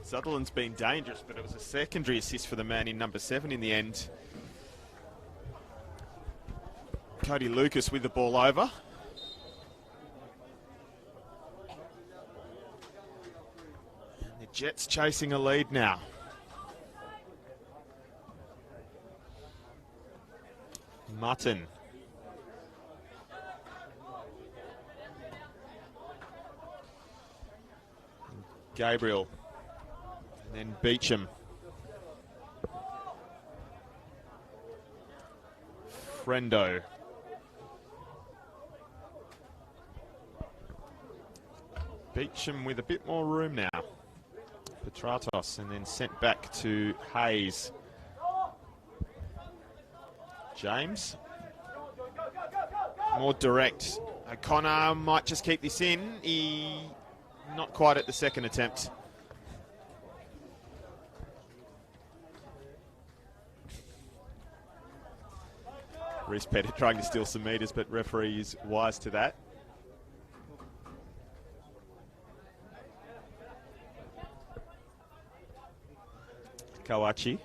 Sutherland's been dangerous, but it was a secondary assist for the man in number 7 in the end. Cody Lucas with the ball over. And the Jets chasing a lead now. Mutton. Gabriel. And then Beecham. Frendo. Beecham with a bit more room now. Petratos, and then sent back to Hayes. James. More direct. O'Connor might just keep this in. Not quite at the second attempt. Reece Pettit trying to steal some metres, but referee is wise to that. Kawachi.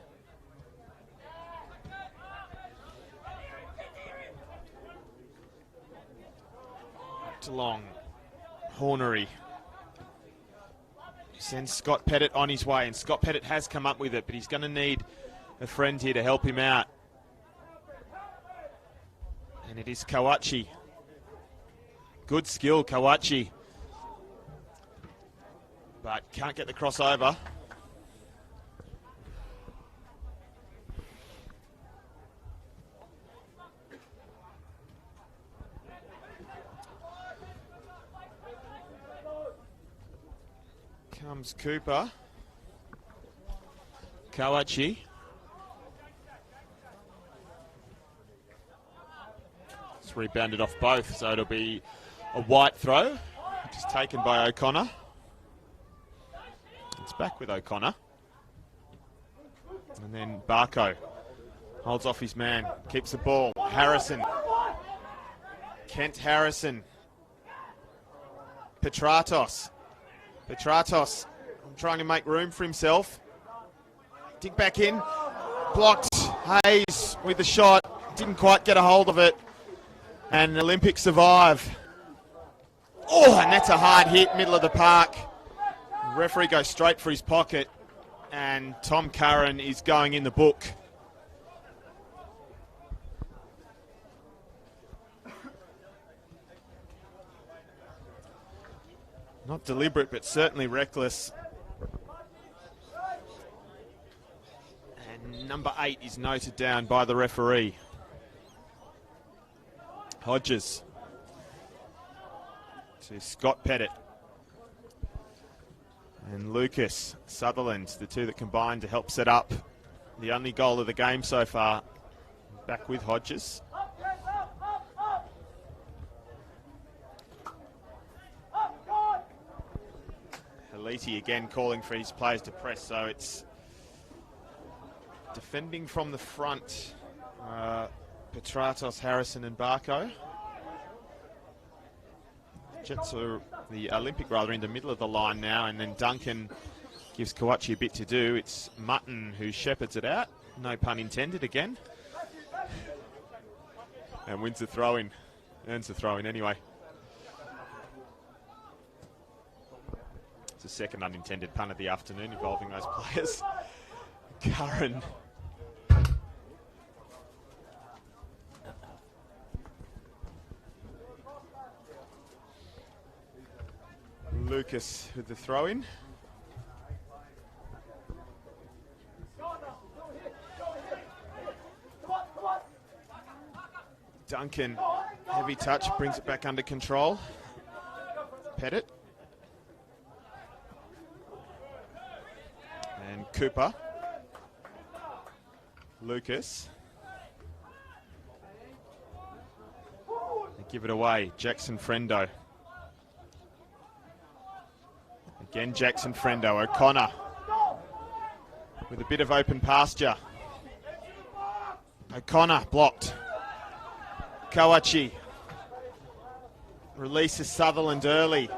Long. Hornery. Sends Scott Pettit on his way, and Scott Pettit has come up with it, but he's going to need a friend here to help him out. And it is Kawachi. Good skill, Kawachi. But can't get the crossover. Comes Cooper. Kawachi. It's rebounded off both, so it'll be a white throw, which is taken by O'Connor. It's back with O'Connor. And then Barco holds off his man, keeps the ball. Harrison. Kent Harrison. Petratos. Petratos trying to make room for himself. Dig back in. Blocked. Hayes with the shot. Didn't quite get a hold of it. And the Olympics survive. Oh, and that's a hard hit, middle of the park. The referee goes straight for his pocket. And Tom Curran is going in the book. Not deliberate, but certainly reckless. And number 8 is noted down by the referee. Hodges to Scott Pettit. And Lucas Sutherland, the two that combined to help set up the only goal of the game so far. Back with Hodges. Haliti again calling for his players to press, so it's defending from the front. Petratos, Harrison and Barco. Jets are the Olympic rather in the middle of the line now, and then Duncan gives Kawachi a bit to do. It's Mutton who shepherds it out, no pun intended again. And wins the throw-in, earns the throw-in anyway. It's the second unintended pun of the afternoon involving those players. Curran. Lucas with the throw-in. Duncan, heavy touch, brings it back under control. Pettit. And Cooper. Lucas. They give it away. Jackson Frendo. Again, Jackson Frendo. O'Connor with a bit of open pasture. O'Connor blocked. Kawachi releases Sutherland early.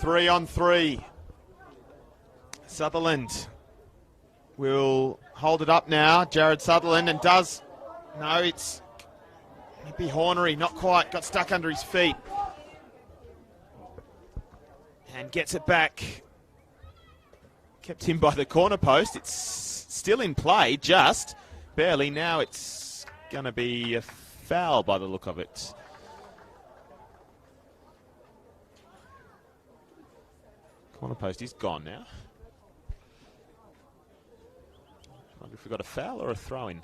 3-on-3. Sutherland will hold it up now. Jared Sutherland, and does. No, it's maybe Hornery, not quite. Got stuck under his feet. And gets it back. Kept him by the corner post. It's still in play, just barely. Now it's going to be a foul by the look of it. Corner post is gone now. Wonder if we got a foul or a throw-in.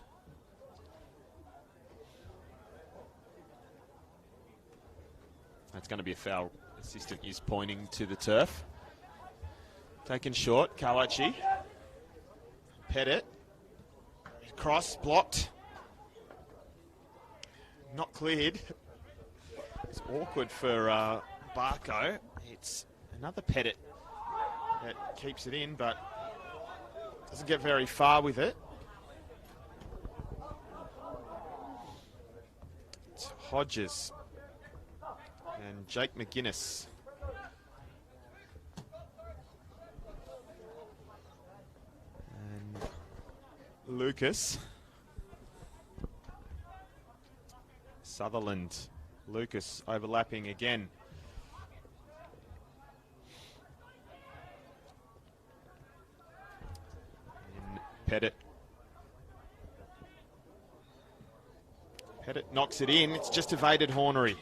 That's going to be a foul. Assistant is pointing to the turf. Taken short, Kawachi. Pettit. Cross, blocked. Not cleared. It's awkward for Barco. It's another Pettit that keeps it in, but doesn't get very far with it. It's Hodges and Jake McGuinness. And Lucas. Sutherland. Lucas overlapping again. And Pettit. Pettit knocks it in. It's just evaded Hornery.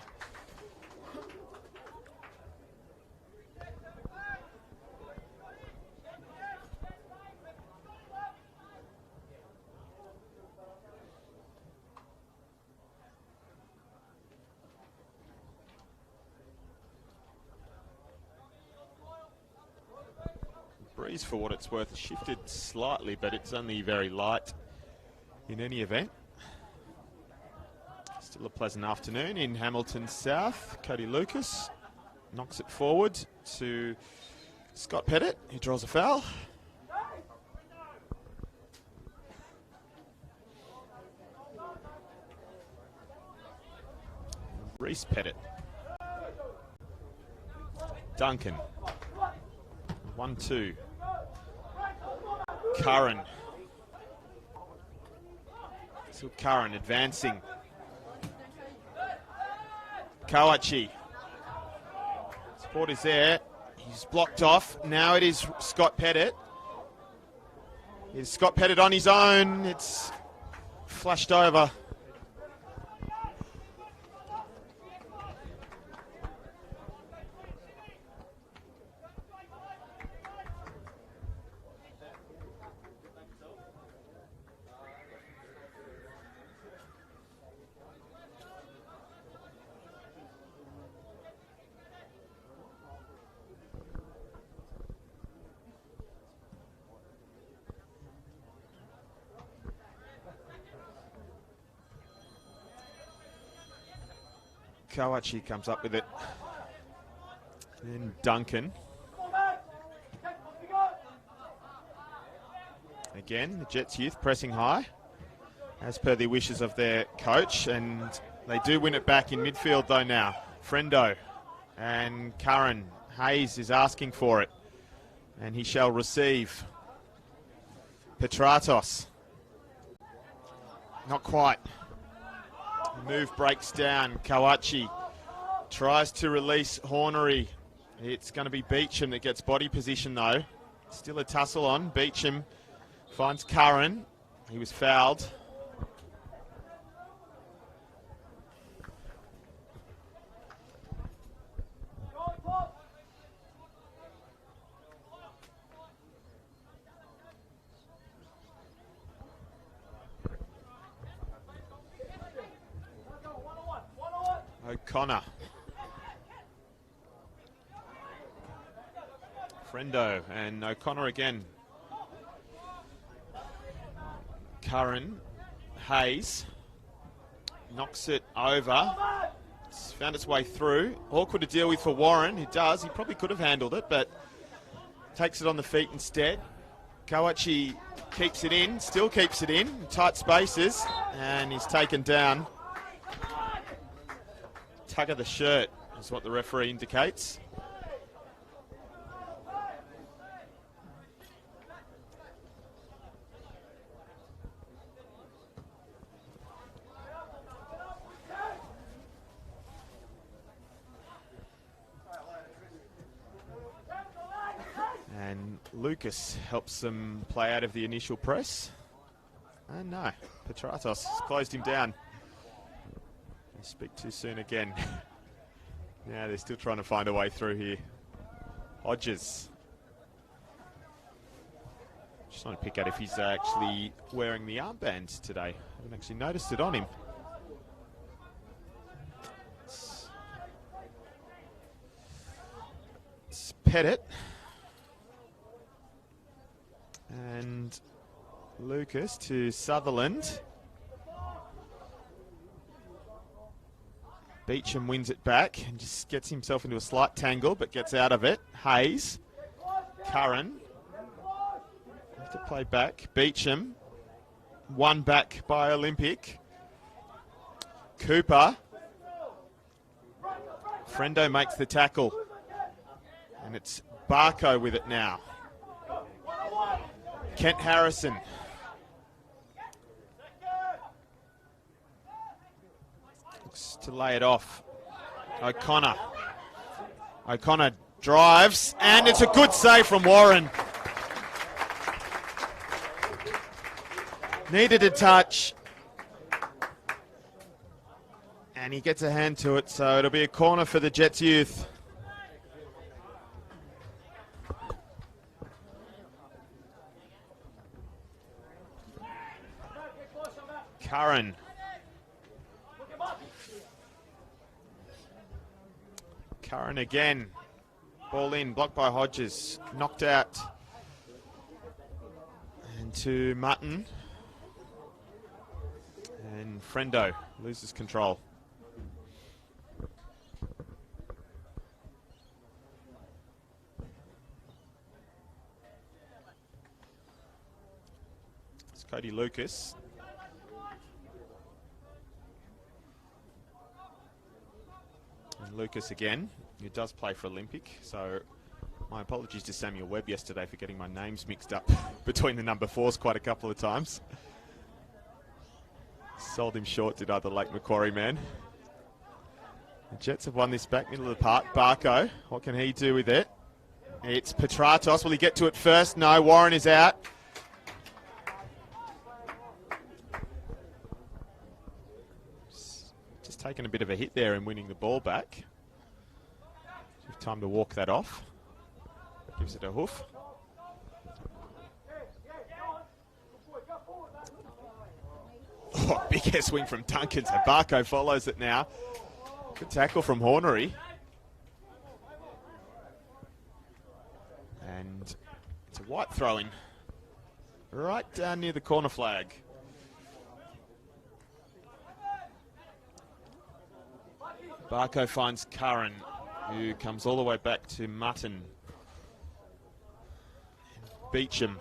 Breeze, for what it's worth, shifted slightly, but it's only very light in any event. Still a pleasant afternoon in Hamilton South. Cody Lucas knocks it forward to Scott Pettit, who draws a foul. Reese Pettit. Duncan. 1-2. Curran. So Curran advancing. Kawachi. Support is there. He's blocked off. Now it is Scott Pettit. It's Scott Pettit on his own. It's flashed over. Kawachi comes up with it. Then Duncan. Again, the Jets youth pressing high, as per the wishes of their coach, and they do win it back in midfield though now. Frendo and Curran. Hayes is asking for it, and he shall receive. Petratos. Not quite. Move breaks down. Kawachi tries to release Hornery. It's going to be Beecham that gets body position though. Still a tussle on. Beecham finds Curran. He was fouled. O'Connor. Frendo and O'Connor again. Curran. Hayes. Knocks it over. It's found its way through. Awkward to deal with for Warren. He does. He probably could have handled it, but takes it on the feet instead. Kawachi keeps it in. Still keeps it in. Tight spaces. And he's taken down. Tug of the shirt is what the referee indicates. Lucas helps them play out of the initial press. And no, Petratos closed him down. I speak too soon again. Now they're still trying to find a way through here. Hodges. Just trying to pick out if he's actually wearing the armband today. I haven't actually noticed it on him. It's Pettit. And Lucas to Sutherland. Beecham wins it back and just gets himself into a slight tangle, but gets out of it. Hayes. Curran. Have to play back. Beecham. One back by Olympic. Cooper. Frendo makes the tackle. And it's Barco with it now. Kent Harrison. Looks to lay it off. O'Connor. O'Connor drives, and it's a good save from Warren. Needed a touch. And he gets a hand to it, so it'll be a corner for the Jets youth. Curran. Curran again. Ball in, blocked by Hodges. Knocked out. And to Mutton. And Frendo loses control. It's Cody Lucas. And Lucas again, who does play for Olympic, so my apologies to Samuel Webb yesterday for getting my names mixed up between the number 4s quite a couple of times. Sold him short, did other Lake Macquarie man. The Jets have won this back middle of the park. Barco, what can he do with it? It's Petratos. Will he get to it first? No, Warren is out. Just taking a bit of a hit there and winning the ball back. Time to walk that off. Gives it a hoof. Oh, big air swing from Duncan. So Barco follows it now. Good tackle from Hornery. And it's a white throw-in. Right down near the corner flag. Barco finds Curran, who comes all the way back to Mutton. Beecham.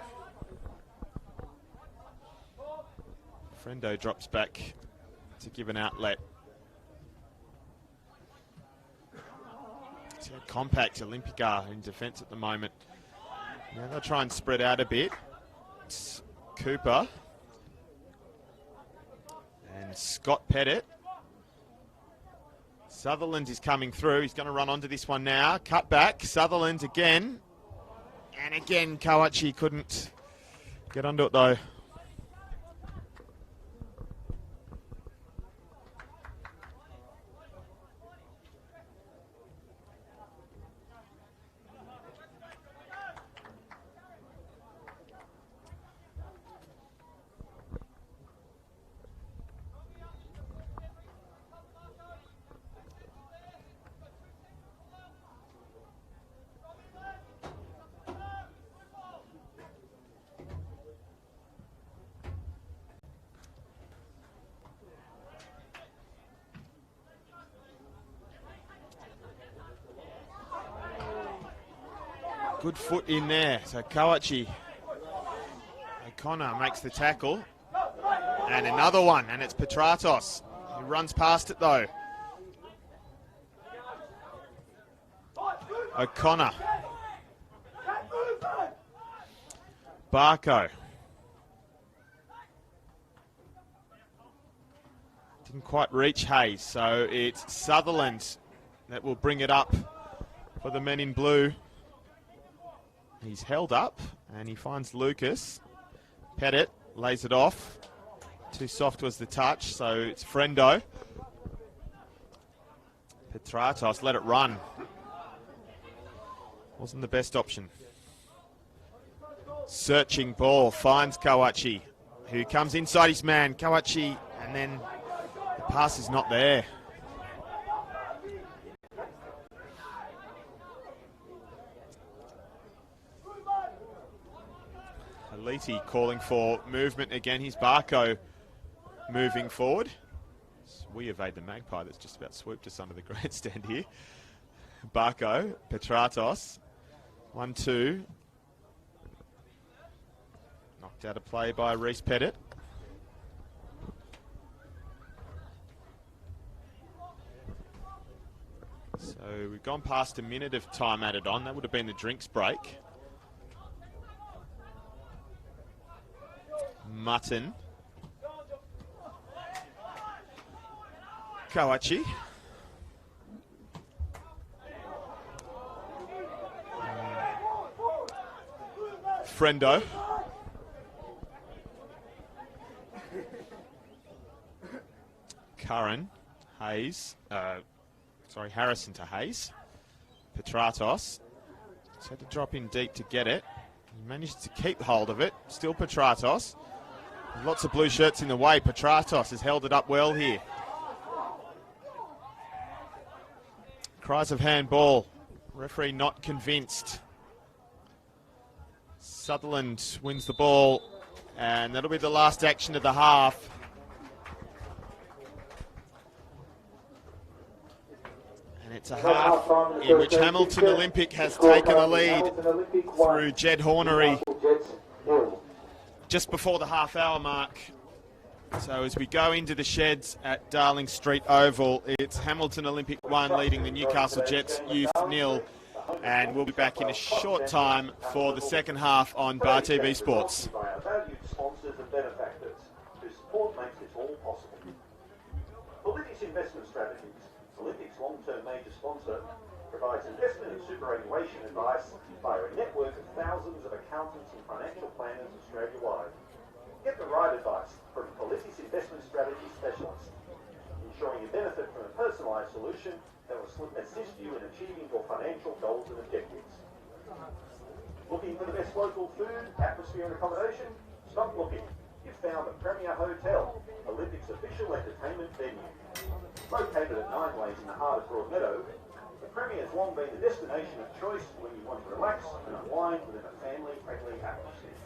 Frendo drops back to give an outlet. See how compact Olympic are in defence at the moment. Now they'll try and spread out a bit. It's Cooper. And Scott Pettit. Sutherland is coming through. He's going to run onto this one now. Cut back. Sutherland again. And again, Kawachi couldn't get onto it though. Good foot in there. So Kawachi. O'Connor makes the tackle. And another one. And it's Petratos. He runs past it though. O'Connor. Barco. Didn't quite reach Hayes. So it's Sutherland that will bring it up for the men in blue. He's held up, and he finds Lucas. Pettit lays it off. Too soft was the touch, so it's Frendo. Petratos let it run. Wasn't the best option. Searching ball, finds Kawachi, who comes inside his man. Kawachi, and then the pass is not there. Aliti calling for movement again. Here's Barco moving forward. We evade the magpie that's just about swooped us under the grandstand here. Barco, Petratos, 1-2. Knocked out of play by Reece Pettit. So we've gone past a minute of time added on. That would have been the drinks break. Mutton. Kawachi. Frendo. Curran. Hayes. Harrison to Hayes. Petratos. Just had to drop in deep to get it. He managed to keep hold of it. Still Petratos. Lots of blue shirts in the way. Petratos has held it up well here. Cries of handball. Referee not convinced. Sutherland wins the ball, and that'll be the last action of the half. And it's a half in which Hamilton Olympic has taken the lead through Jed Hornery just before the half-hour mark. So as we go into the sheds at Darling Street Oval, it's Hamilton Olympic 1 leading the Newcastle Jets Youth 0. And we'll be back in a short time for the second half on Bar TV Sports. By our valued sponsors and benefactors, whose support makes this all possible. Olympics Investment Strategies, Olympics long-term major sponsor, provides investment and superannuation advice via a network of thousands of accountants and financial planners Australia-wide. Get the right advice from Olympics Investment Strategy specialist, ensuring you benefit from a personalised solution that will assist you in achieving your financial goals and objectives. Looking for the best local food, atmosphere and accommodation? Stop looking. You've found the Premier Hotel, Olympics official entertainment venue. Located at 9 Ways in the heart of Broadmeadow, the Premier has long been the destination of choice when you want to relax and unwind within a family-friendly atmosphere.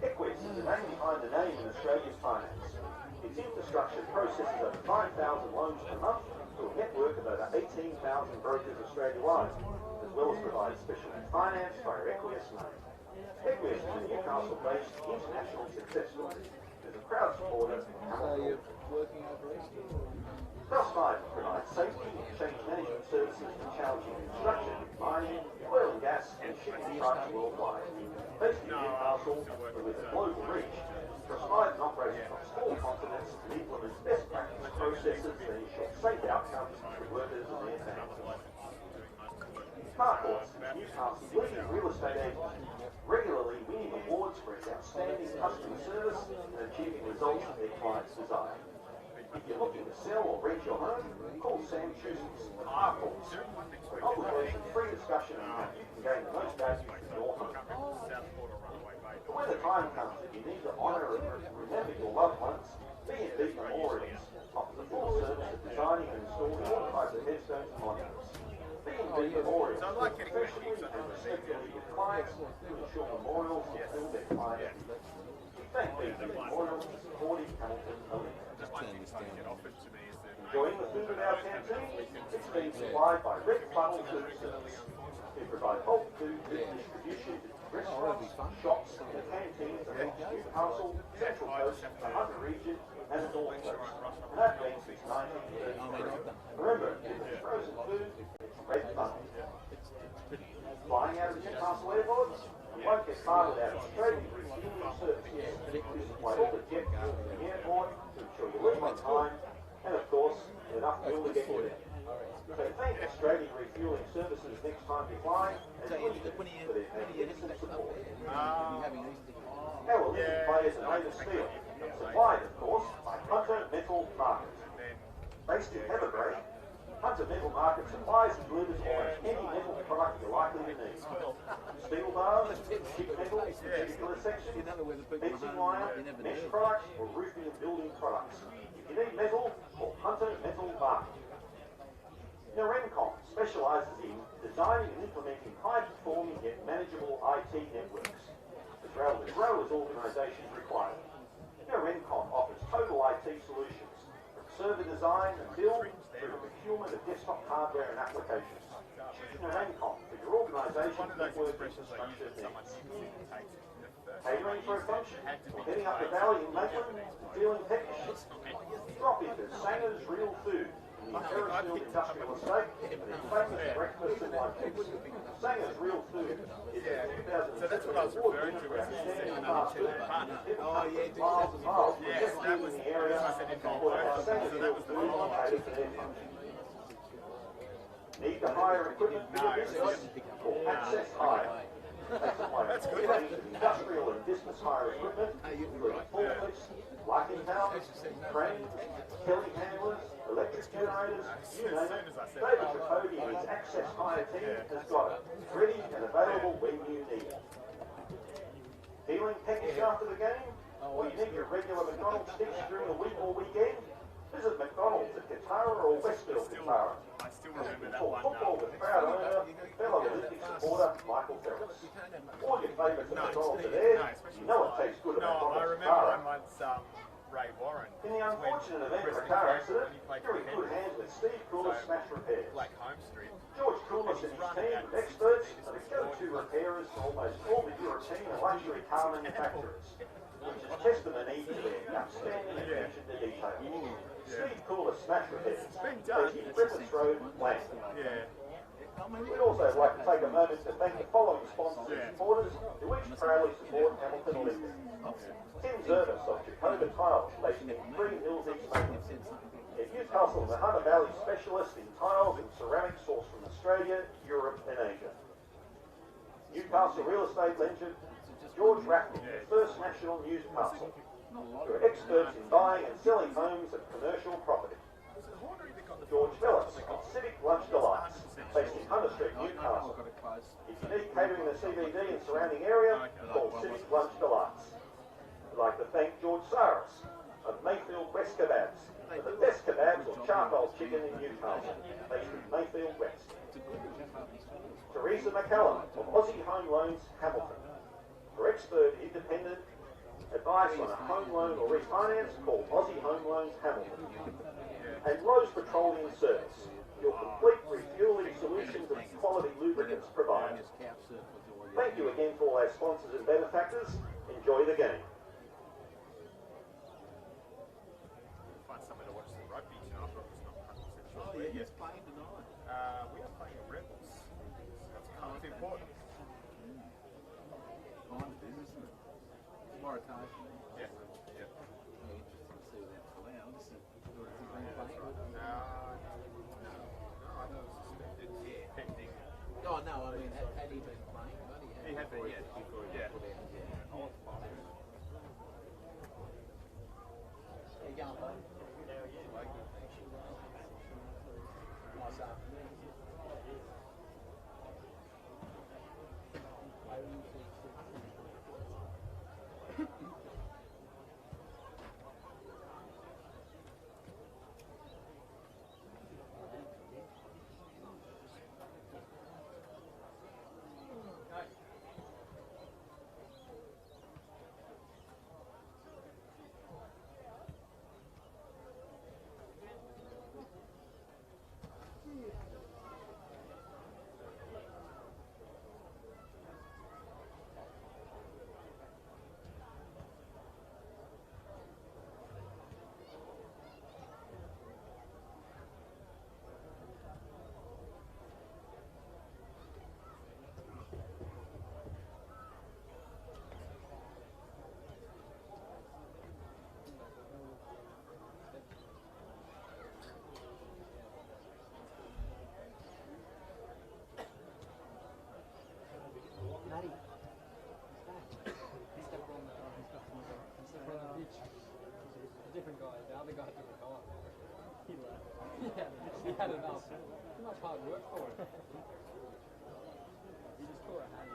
Equus is the name behind the name in Australia's finance. Its infrastructure processes over 5,000 loans per month to a network of over 18,000 brokers Australia-wide, as well as providing specialist finance via Equus name. Equus is a Newcastle-based international success story. Is a proud supporter of Hamilton. Crossfire provides safety and change management services for challenging construction, mining, oil and gas, and shipping sites worldwide. Based in Newcastle, but with a global reach, Crossfire operates across all continents and implements best practice processes that ensure safe outcomes for workers and their families. Marcourts is Newcastle's leading real estate agency, regularly winning awards for its outstanding customer service and achieving results that their clients desire. If you're looking to sell or rent your home, call Sam Choosers at Marcourts for an obligation-free discussion on how you can gain the most value from your home. But when the time comes that you need to honour and remember your loved ones, B&B Memorials offers a full service of designing and installing all types of headstones and monuments. B&B Memorials work professionally and respectfully with clients to ensure memorials fulfill their client needs. We thank B&B Memorials for supporting Hamilton Olympic. Enjoying the food at our canteen? It's being supplied by Red Funnel Food Service, who provide bulk food distribution to restaurants, shops, and canteens across Newcastle, Central Coast, the Hunter region, and the North Coast. And that means since 1933. Remember, if it's frozen food, it's Red Funnel. Flying out of Newcastle Airport? You won't get far without Australian refueling services. This is why all the jet fuel in the airport to ensure you leave on time, and of course, enough fuel to get you there. So thank Australian Refueling Services next time you fly, and alloy is made of steel, supplied, of course, by Hunter Metal Market. Based in Evergreen, Hunter Metal Market supplies and delivers almost any metal product you're likely to need. Steel bars, sheet metal, particular sections, fencing wire, mesh products, or roofing and building products. If you need metal, call Hunter Metal Market. Nerencom specialises in designing and implementing high-performing yet manageable IT networks, as well as organisations require. Nerencom offers total IT solutions, from server design and build through the procurement of desktop hardware and applications. Choose Nerencom for your organisation's network infrastructure needs. Catering for a function, or heading up the valley in Maitland, dealing technicians. Drop into Sanger's Real Food, the Ferrisfield Industrial Estate, and its famous breakfast and lunch. Sanger's Real Food is a 2007 award-winning for outstanding fast food. Miles and miles from the best food in the area, supported by Sanger's Real Food on catered for their functions. Need to hire equipment for your business? Or Access Hire. That's good. Industrial and business hire equipment, including forklifts, locking towers, cranes, telehandlers, electric generators, you name it. David Tripodi and his Access Hire team has got it, ready and available when you need it. Feeling peckish after the game? Or you need your regular McDonald's sticks during the week or weekend? Visit McDonald's at Katara or Westfield Katara. For football with proud owner, fellow Olympic supporter Michael Ferris. All your favourites at McDonald's are there. You know it tastes good at McDonald's Katara. Ray Warren. In the unfortunate event of a car accident, you're in good hands with Steve Coolis Smash Repairs. Like Home Street. George Coolis and his team of experts are the go-to repairers for almost all the European and luxury car manufacturers, which is testimony to their outstanding attention to detail. Steve Coolis Smash Repairs, based in Griffiths Road, Lansing. We'd also like to take a moment to thank the following sponsors and supporters who each proudly support Hamilton Olympic. Tim Zervis of Jacoba Tiles, based in Green Hills, East Maitland. In Newcastle, the Hunter Valley specialist in tiles and ceramics sourced from Australia, Europe and Asia. Newcastle real estate legend George Rackney, First National Newcastle, who are experts in buying and selling homes and commercial property. George Phillips of Civic Lunch Delights, based in Hunter Street, Newcastle. If you need catering in the CBD and surrounding area, call Civic Lunch Delights. We'd like to thank George Saris of Mayfield West Kebabs, for the best kebabs or charcoal chicken in Newcastle, based in Mayfield West. Teresa McCallum of Aussie Home Loans, Hamilton. For expert independent advice on a home loan or refinance, call Aussie Home Loans, Hamilton. And Rose Petroleum Service, your complete refueling solutions and quality lubricants provider. Thank you again for all our sponsors and benefactors. Enjoy the game. Find somewhere to watch the rugby tonight, but it's not 100% sure. Oh, yeah, yes, playing tonight. We are playing the Rebels. That's important. Kind of is, isn't it? Tomorrow, Taj. Yeah. Yeah. Very interesting to see what that's allowed. This is what it's been playing. No, I know it's suspended. Yeah. Pending. Oh, no, I mean, had he been playing? He had been, yeah. Before he Yeah. put out, yeah. Oh, There you go, mate. Nice afternoon. other guy took a time. He left. He had enough. Too much hard work for it. He just tore a hand.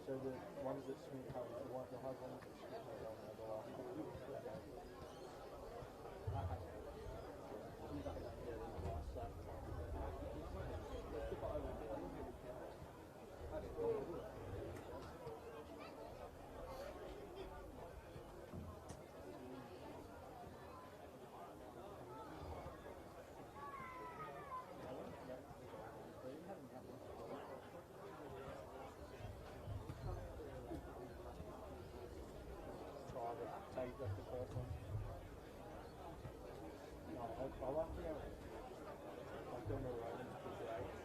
So the ones that swing out, the hard ones that swing out on the last take that's the first one. No, I'll have to go. I've done the right today.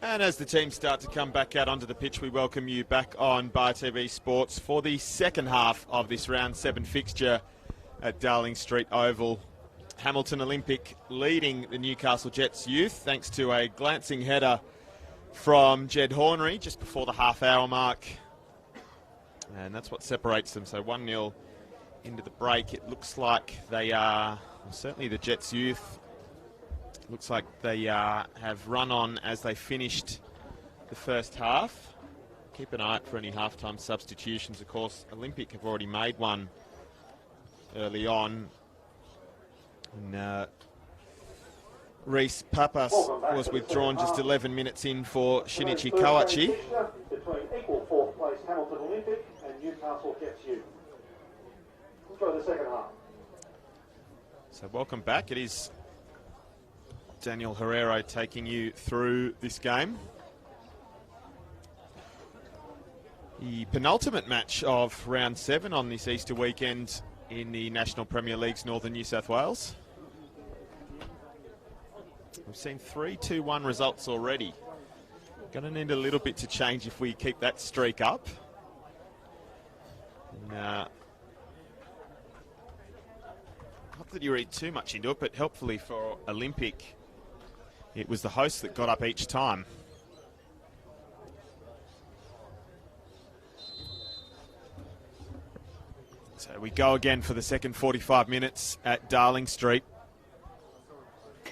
And as the teams start to come back out onto the pitch, we welcome you back on Bar TV Sports for the second half of this round 7 fixture at Darling Street Oval. Hamilton Olympic leading the Newcastle Jets youth thanks to a glancing header from Jed Hornery just before the half-hour mark. And that's what separates them. So 1-0 into the break. It looks like they are, well, certainly the Jets youth, looks like they have run on as they finished the first half. Keep an eye out for any halftime substitutions. Of course, Olympic have already made one early on. And Reese Papas was withdrawn just 11 minutes in for Shinichi Kawachi. Between equal fourth place Hamilton Olympic and Newcastle Jets Youth. Enjoy the second half. So welcome back. It is Daniel Herrero taking you through this game. The penultimate match of round 7 on this Easter weekend in the National Premier League's Northern New South Wales. We've seen 3-2-1 results already. Going to need a little bit to change if we keep that streak up. And, not that you read too much into it, but helpfully for Olympic, it was the host that got up each time. So we go again for the second 45 minutes at Darling Street. The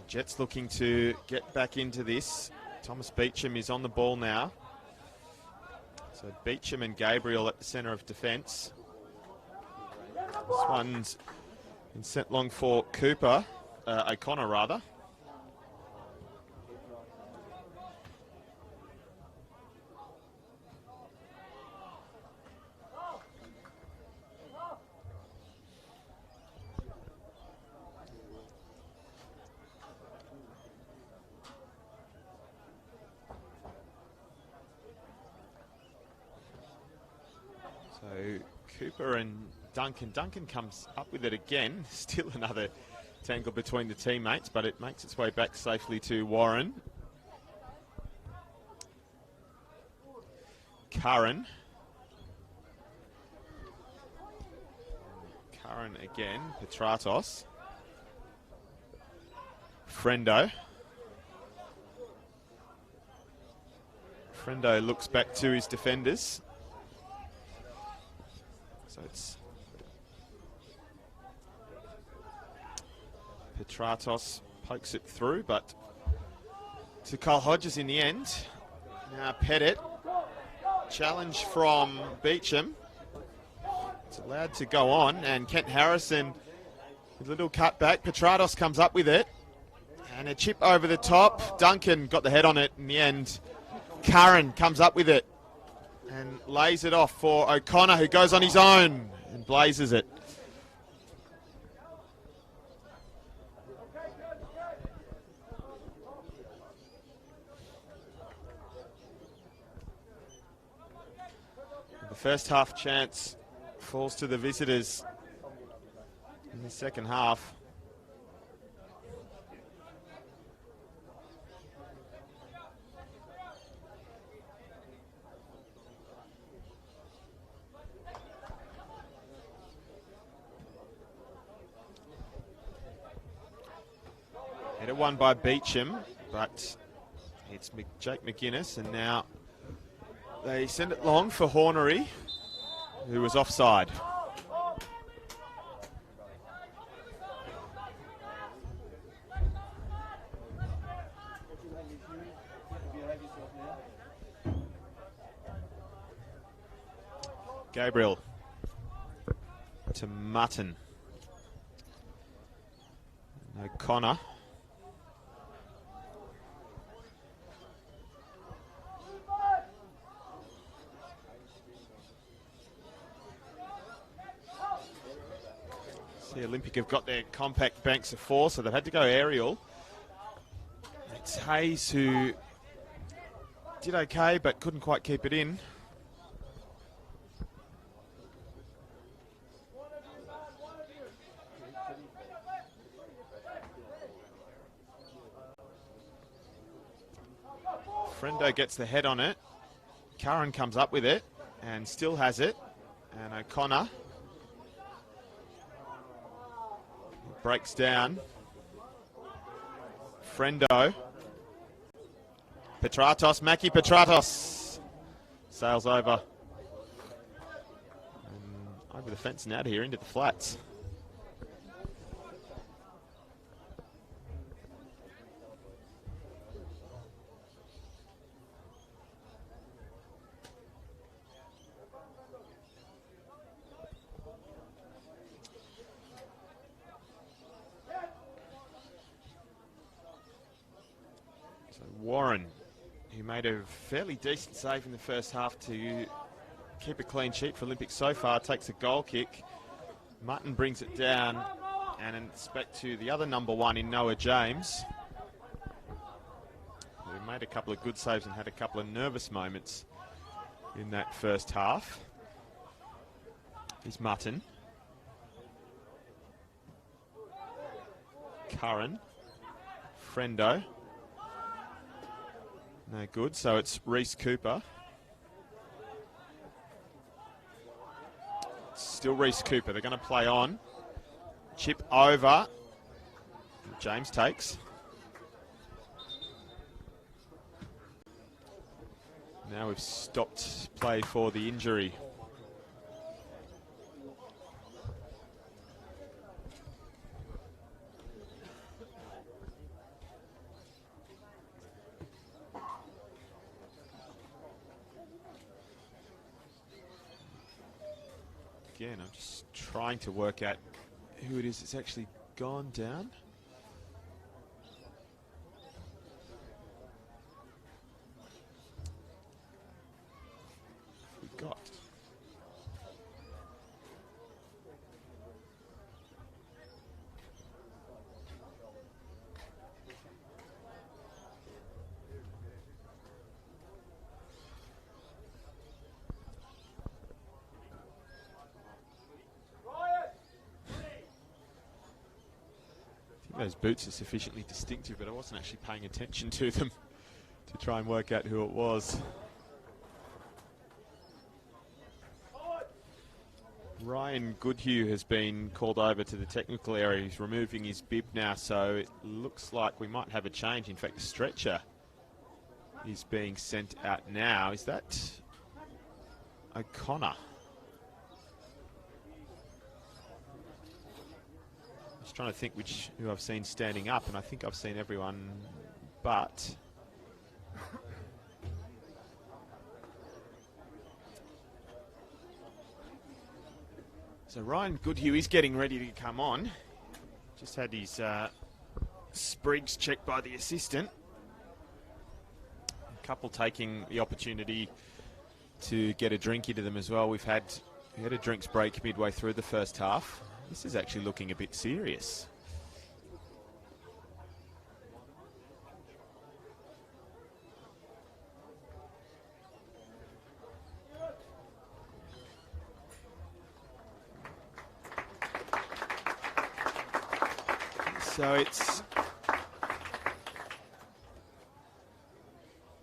Jets looking to get back into this. Thomas Beecham is on the ball now. So Beecham and Gabriel at the centre of defence. This one's been sent long for Cooper, O'Connor rather. So Cooper and Duncan. Duncan comes up with it again. Still another tangle between the teammates, but it makes its way back safely to Warren. Curran. Curran again. Petratos. Frendo. Frendo looks back to his defenders. So it's Petratos pokes it through, but to Kyle Hodges in the end. Now Pettit. Challenge from Beecham. It's allowed to go on, and Kent Harrison with a little cut back. Petratos comes up with it. And a chip over the top. Duncan got the head on it in the end. Curran comes up with it and lays it off for O'Connor, who goes on his own and blazes it. The first half chance falls to the visitors in the second half. Header won by Beecham, but it's Jake McGuinness, and now they send it long for Hornery, who was offside. Gabriel to Mutton. O'Connor. See, Olympic have got their compact banks of 4, so they've had to go aerial. It's Hayes who did okay, but couldn't quite keep it in. Frendo gets the head on it. Curran comes up with it and still has it. And O'Connor breaks down. Frendo. Petratos, Mackie Petratos sails over. And over the fence and out of here into the flats. Warren, who made a fairly decent save in the first half to keep a clean sheet for Olympic so far, takes a goal kick. Mutton brings it down, and in respect to the other number one in Noah James, who made a couple of good saves and had a couple of nervous moments in that first half, is Mutton. Curran, Frendo. No good, so it's Reese Cooper. Still Reese Cooper. They're going to play on. Chip over. James takes. Now we've stopped play for the injury. Again, I'm just trying to work out who it is that's actually gone down. We got. Those boots are sufficiently distinctive, but I wasn't actually paying attention to them to try and work out who it was. Ryan Goodhue has been called over to the technical area. He's removing his bib now, so it looks like we might have a change. In fact, the stretcher is being sent out now. Is that O'Connor? Trying to think who I've seen standing up, and I think I've seen everyone but so Ryan Goodhue is getting ready to come on. Just had his sprigs checked by the assistant. A couple taking the opportunity to get a drink into them as well. We had a drinks break midway through the first half. This is actually looking a bit serious. So it's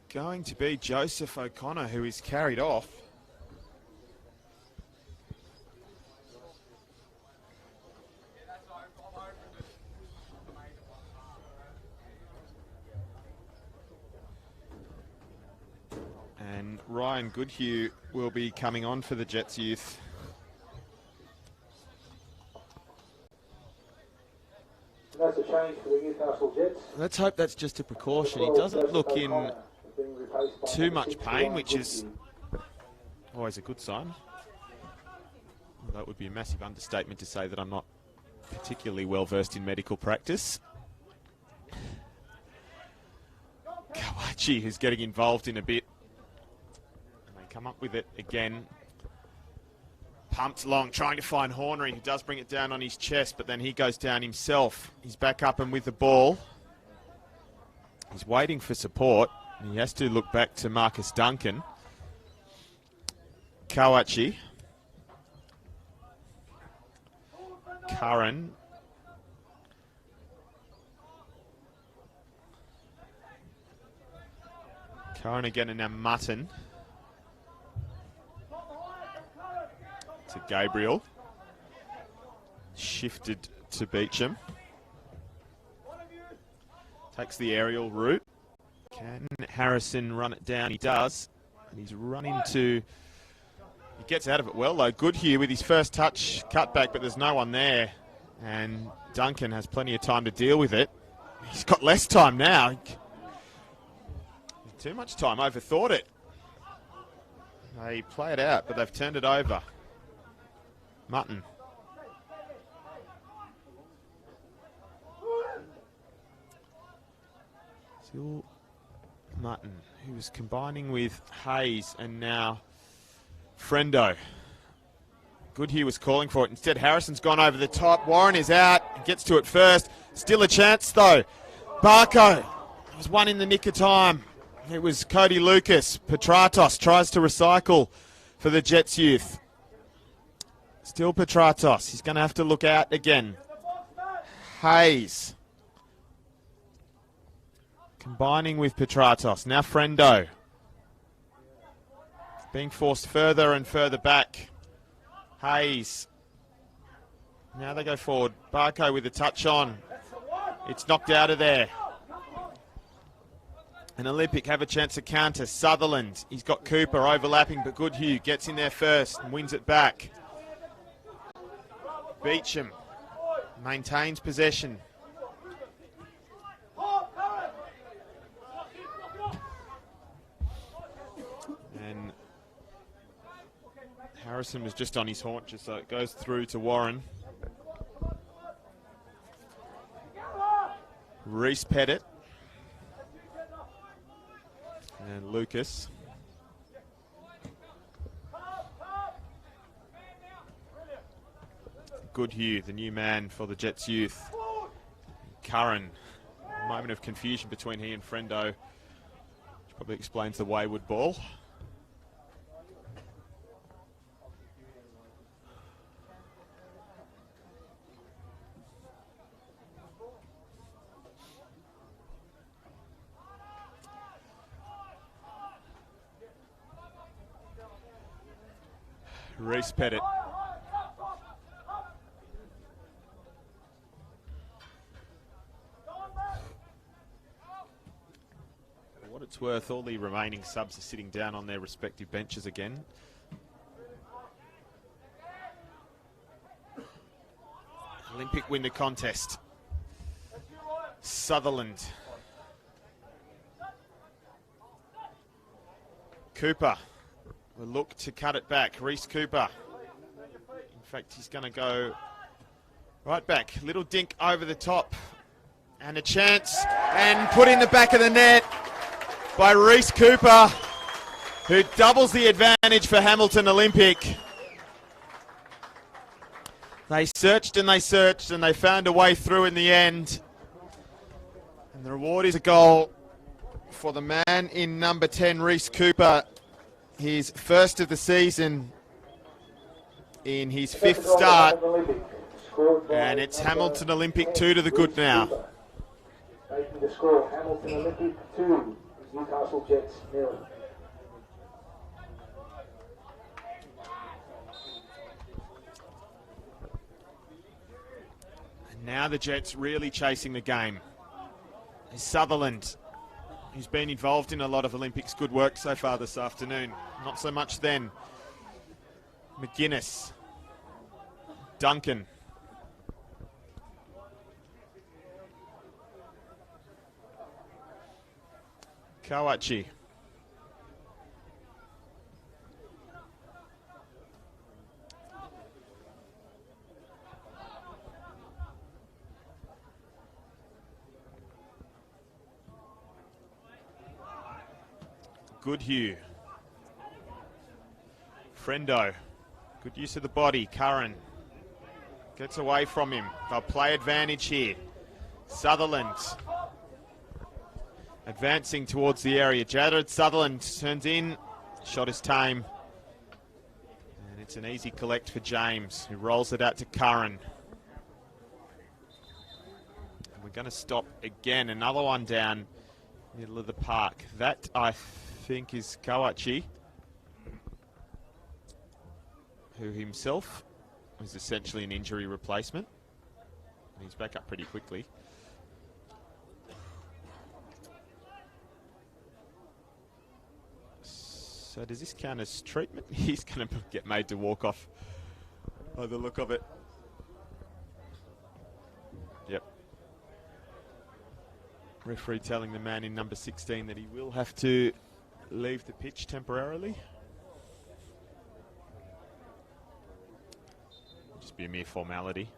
going to be Joseph O'Connor who is carried off. And Ryan Goodhue will be coming on for the Jets youth. That's a change for the Newcastle Jets. Let's hope that's just a precaution. He doesn't look in too much pain, which is always a good sign. Well, that would be a massive understatement to say that I'm not particularly well versed in medical practice. Kawachi, who's getting involved in a bit. And they come up with it again. Pumped along, trying to find Hornery, who does bring it down on his chest, but then he goes down himself. He's back up and with the ball. He's waiting for support. He has to look back to Marcus Duncan. Kawachi. Curran. Curran again and now Mutton. To Gabriel. Shifted to Beecham. Takes the aerial route. Can Harrison run it down? He does. And he's running to... He gets out of it well, though. Goodhue with his first touch, cut back, but there's no one there. And Duncan has plenty of time to deal with it. He's got less time now. Too much time, overthought it. They play it out, but they've turned it over. Mutton. Still Mutton, who was combining with Hayes and now Frendo. Goodhue was calling for it. Instead, Harrison's gone over the top. Warren is out. He gets to it first. Still a chance, though. Barco. There was one in the nick of time. It was Cody Lucas. Petratos tries to recycle for the Jets youth. Still Petratos. He's going to have to look out again. Hayes. Combining with Petratos. Now Frendo. Being forced further and further back. Hayes. Now they go forward. Barco with a touch on. It's knocked out of there. And Olympic have a chance to counter. Sutherland. He's got Cooper overlapping, but Goodhue gets in there first and wins it back. Beecham maintains possession. And Harrison was just on his haunches, so it goes through to Warren. Reese Pettit. And Lucas. Goodhue, the new man for the Jets youth. Curran. A moment of confusion between he and Frendo, which probably explains the wayward ball. Reese Pettit. For what it's worth, all the remaining subs are sitting down on their respective benches again. Olympic win the contest. Sutherland. Cooper will look to cut it back. Reese Cooper. In fact, he's going to go right back. Little dink over the top. And a chance. And put in the back of the net by Reese Cooper, who doubles the advantage for Hamilton Olympic. They searched and they found a way through in the end. And the reward is a goal for the man in number 10, Reese Cooper. His first of the season in his fifth start. And it's Hamilton Olympic 2 to the good now. Making the score, Hamilton Olympic 2, Newcastle Jets 0. And now the Jets really chasing the game. Sutherland, who's been involved in a lot of Olympics. Good work so far this afternoon. Not so much then. McGuinness. Duncan. Kawachi. Goodhue. Frendo. Good use of the body. Curran gets away from him. They'll play advantage here. Sutherland advancing towards the area. Jared Sutherland turns in. Shot is tame. And it's an easy collect for James, who rolls it out to Curran. And we're going to stop again. Another one down middle of the park. That, I think, is Kawachi, who himself is essentially an injury replacement. He's back up pretty quickly. So does this count as treatment? He's going to get made to walk off by the look of it. Yep. Referee telling the man in number 16 that he will have to leave the pitch temporarily. Just be a mere formality.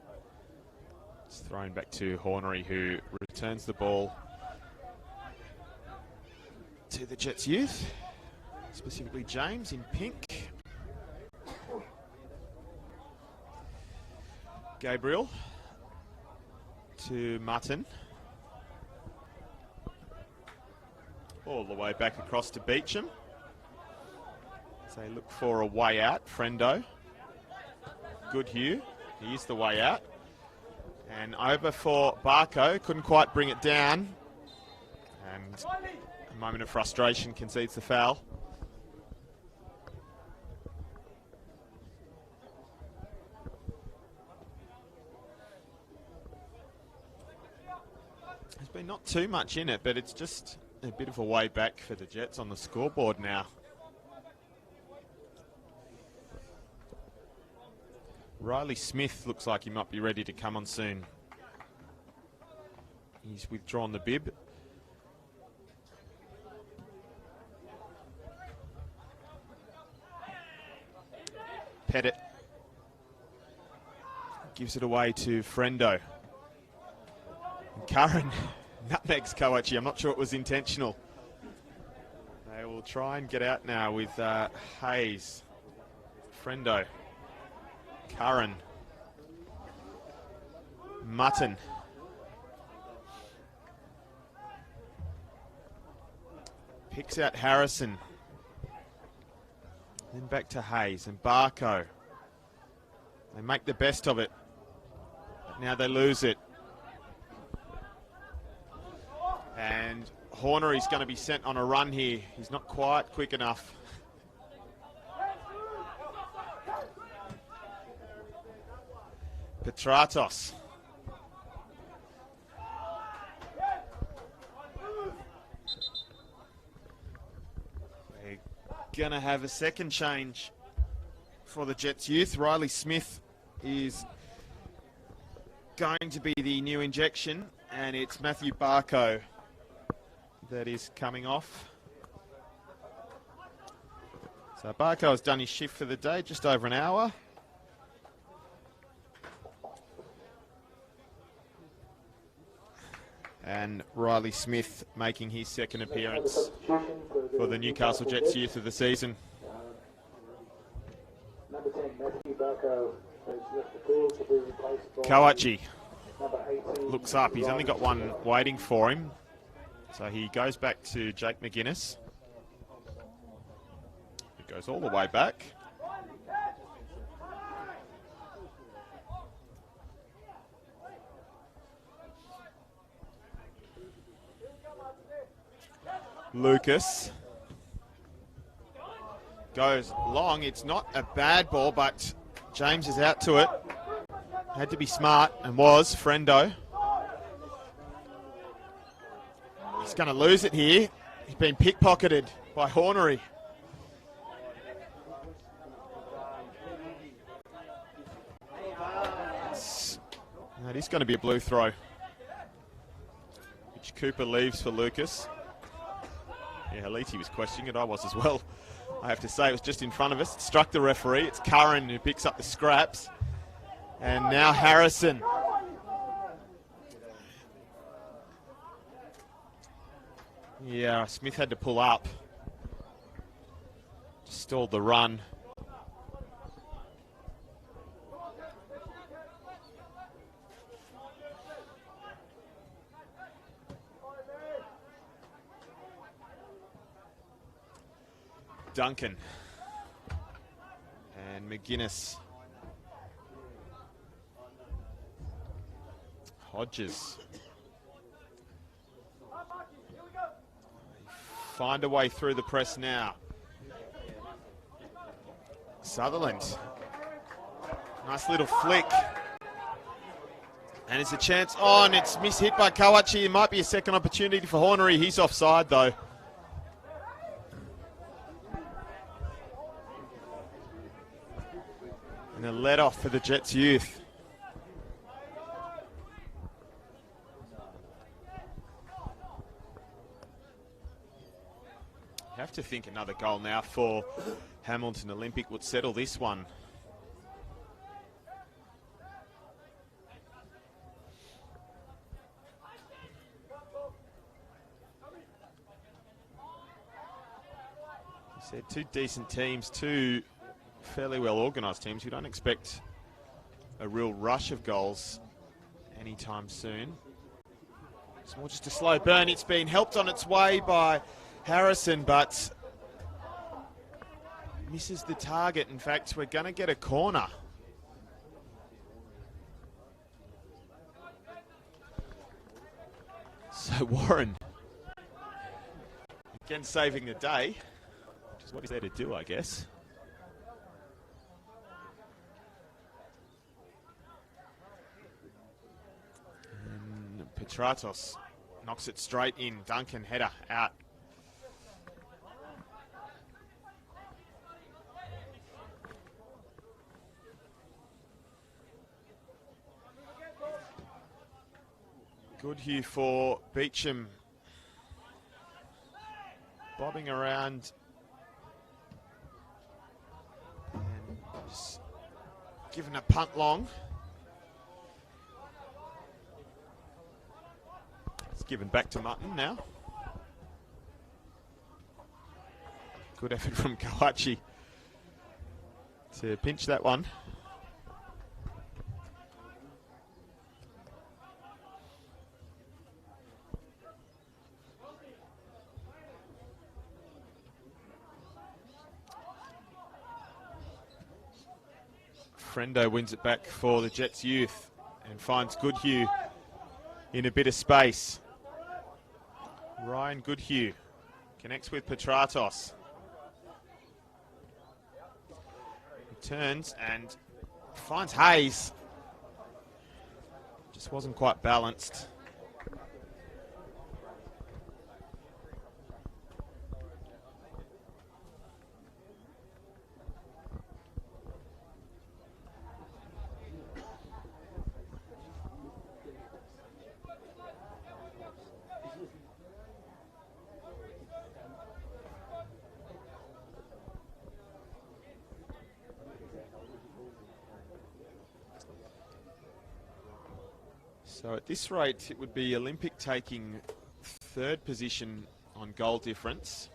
It's thrown back to Hornery, who returns the ball to the Jets youth. Specifically James in pink. Gabriel to Mutton. All the way back across to Beecham. So they look for a way out. Frendo. Good Hugh. He is the way out. And over for Barco. Couldn't quite bring it down. And a moment of frustration, concedes the foul. There's been not too much in it, but it's just a bit of a way back for the Jets on the scoreboard now. Riley Smith looks like he might be ready to come on soon. He's withdrawn the bib. Pettit gives it away to Frendo. And Curran nutmegs Kawachi. I'm not sure it was intentional. They will try and get out now with Hayes. Frendo. Curran. Mutton. Picks out Harrison. Then back to Hayes and Barco. They make the best of it. But now they lose it. And Hornery's going to be sent on a run here. He's not quite quick enough. Petratos. They're going to have a second change for the Jets youth. Riley Smith is going to be the new injection, and it's Matthew Barco that is coming off. So Barco has done his shift for the day, just over an hour. And Riley Smith making his second appearance for the Newcastle Jets youth of the season. Number 10, Matthew Barco, has left the field to be replaced by Kawachi number 18. looks up. He's only got one waiting for him. So he goes back to Jake McGuinness. He goes all the way back. Lucas goes long. It's not a bad ball, but James is out to it. Had to be smart, and was. Frendo. He's going to lose it here. He's been pickpocketed by Hornery. That is going to be a blue throw, which Cooper leaves for Lucas. Yeah, Haliti was questioning it. I was as well. I have to say, it was just in front of us. It struck the referee. It's Curran who picks up the scraps. And now Harrison. Yeah, Smith had to pull up. Just stalled the run. Duncan and McGuinness. Hodges. find a way through the press now. Sutherland. Nice little flick. And it's a chance on. It's mishit by Kawachi. It might be a second opportunity for Hornery. He's offside though. And a let off for the Jets youth. You have to think another goal now for Hamilton Olympic would settle this one. Said two decent teams, two fairly well organised teams. We don't expect a real rush of goals anytime soon. It's more just a slow burn. It's been helped on its way by Harrison, but misses the target. In fact, we're going to get a corner. So Warren, again saving the day. What is there to do, I guess. And Petratos knocks it straight in. Duncan header out. Goodhue for Beecham. Bobbing around. Given a punt long. It's given back to Mutton now. Good effort from Kawachi to pinch that one. Frendo wins it back for the Jets youth and finds Goodhue in a bit of space. Ryan Goodhue connects with Petratos. He turns and finds Hayes. Just wasn't quite balanced. So at this rate, it would be Olympic taking third position on goal difference.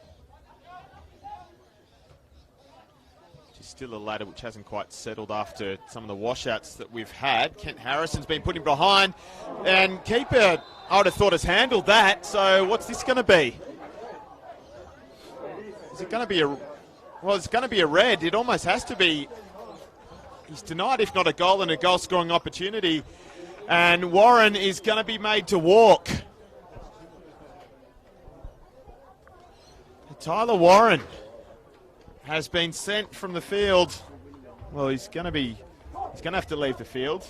Which is still a ladder which hasn't quite settled after some of the washouts that we've had. Kent Harrison's been put in behind, and keeper, I would have thought, has handled that. So what's this going to be? Is it going to be a... Well, it's going to be a red. It almost has to be. He's denied, if not a goal, and a goal-scoring opportunity. And Warren is going to be made to walk. Tyler Warren has been sent from the field. Well, he's going to have to leave the field.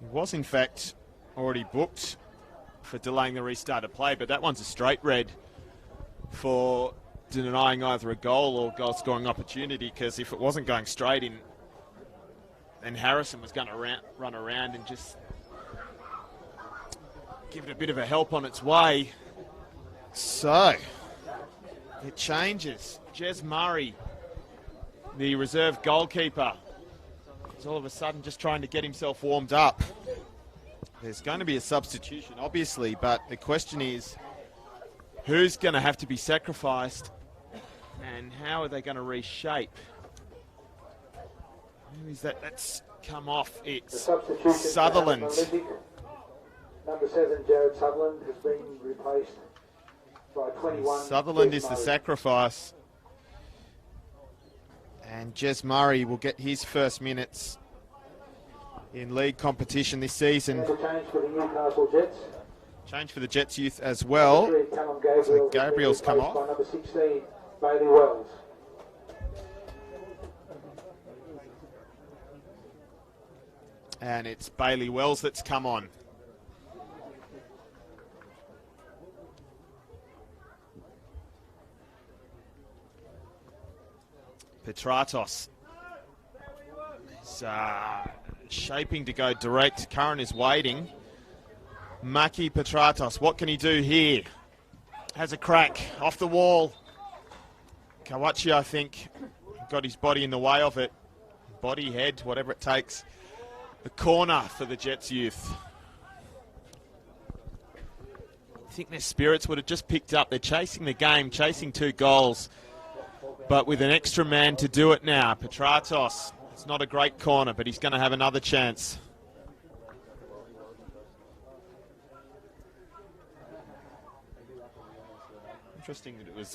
He was, in fact, already booked for delaying the restart of play, but that one's a straight red for denying either a goal or goal-scoring opportunity, because if it wasn't going straight in, then Harrison was going to run around and just give it a bit of a help on its way. So, it changes. Jez Murray, the reserve goalkeeper, is all of a sudden just trying to get himself warmed up. There's going to be a substitution, obviously, but the question is, who's going to have to be sacrificed and how are they going to reshape? Who is that? That's come off. It's Sutherland. Number 7, Jared Sutherland, has been replaced by 21. Sutherland is the sacrifice. And Jez Murray will get his first minutes in league competition this season. And a change for the Newcastle Jets. Change for the Jets youth as well. Number 3, Callum Gabriel, So Gabriel's come replaced off. by number 16, Bailey Wells. And it's Bailey Wells that's come on. Petratos is shaping to go direct. Curran is waiting. Maki Petratos, what can he do here? Has a crack off the wall. Kawachi, I think, got his body in the way of it. Body, head, whatever it takes. The corner for the Jets youth. I think their spirits would have just picked up. They're chasing the game, chasing 2 goals. But with an extra man to do it now, Petratos, it's not a great corner, but he's going to have another chance. Interesting that it was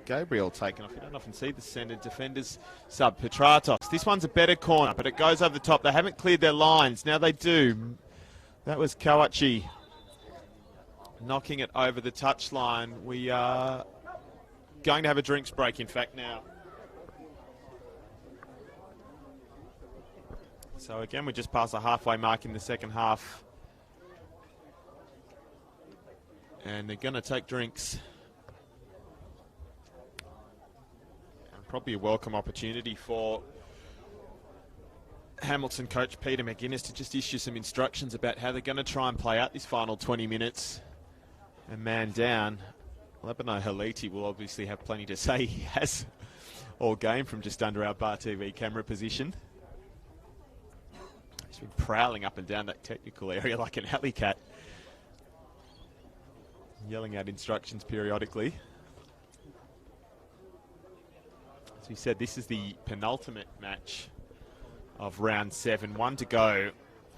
Gabriel taken off. You don't often see the centre defenders sub Petratos. This one's a better corner, but it goes over the top. They haven't cleared their lines. Now they do. That was Kawachi knocking it over the touchline. We are going to have a drinks break, in fact, now. So again, we just passed the halfway mark in the second half. And they're going to take drinks. And probably a welcome opportunity for Hamilton coach Peter McGuinness to just issue some instructions about how they're going to try and play out this final 20 minutes. And man down. Lebano Haliti will obviously have plenty to say. He has all game from just under our Bar TV camera position. He's been prowling up and down that technical area like an alley cat, yelling out instructions periodically. As we said, this is the penultimate match of round 7. 1 to go.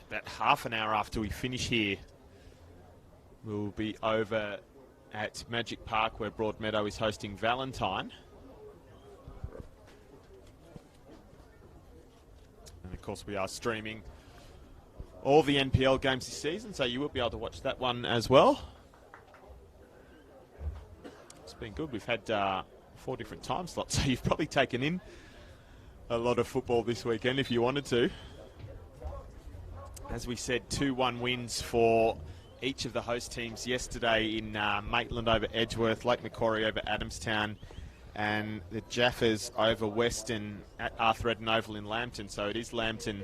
About half an hour after we finish here, we'll be over at Magic Park where Broadmeadow is hosting Valentine. And of course we are streaming all the NPL games this season, so you will be able to watch that one as well. It's been good. We've had 4 different time slots, so you've probably taken in a lot of football this weekend if you wanted to. As we said, 2-1 wins for each of the host teams yesterday in Maitland over Edgeworth, Lake Macquarie over Adamstown, and the Jaffers over Western at Arthreddon Oval in Lambton. So it is Lambton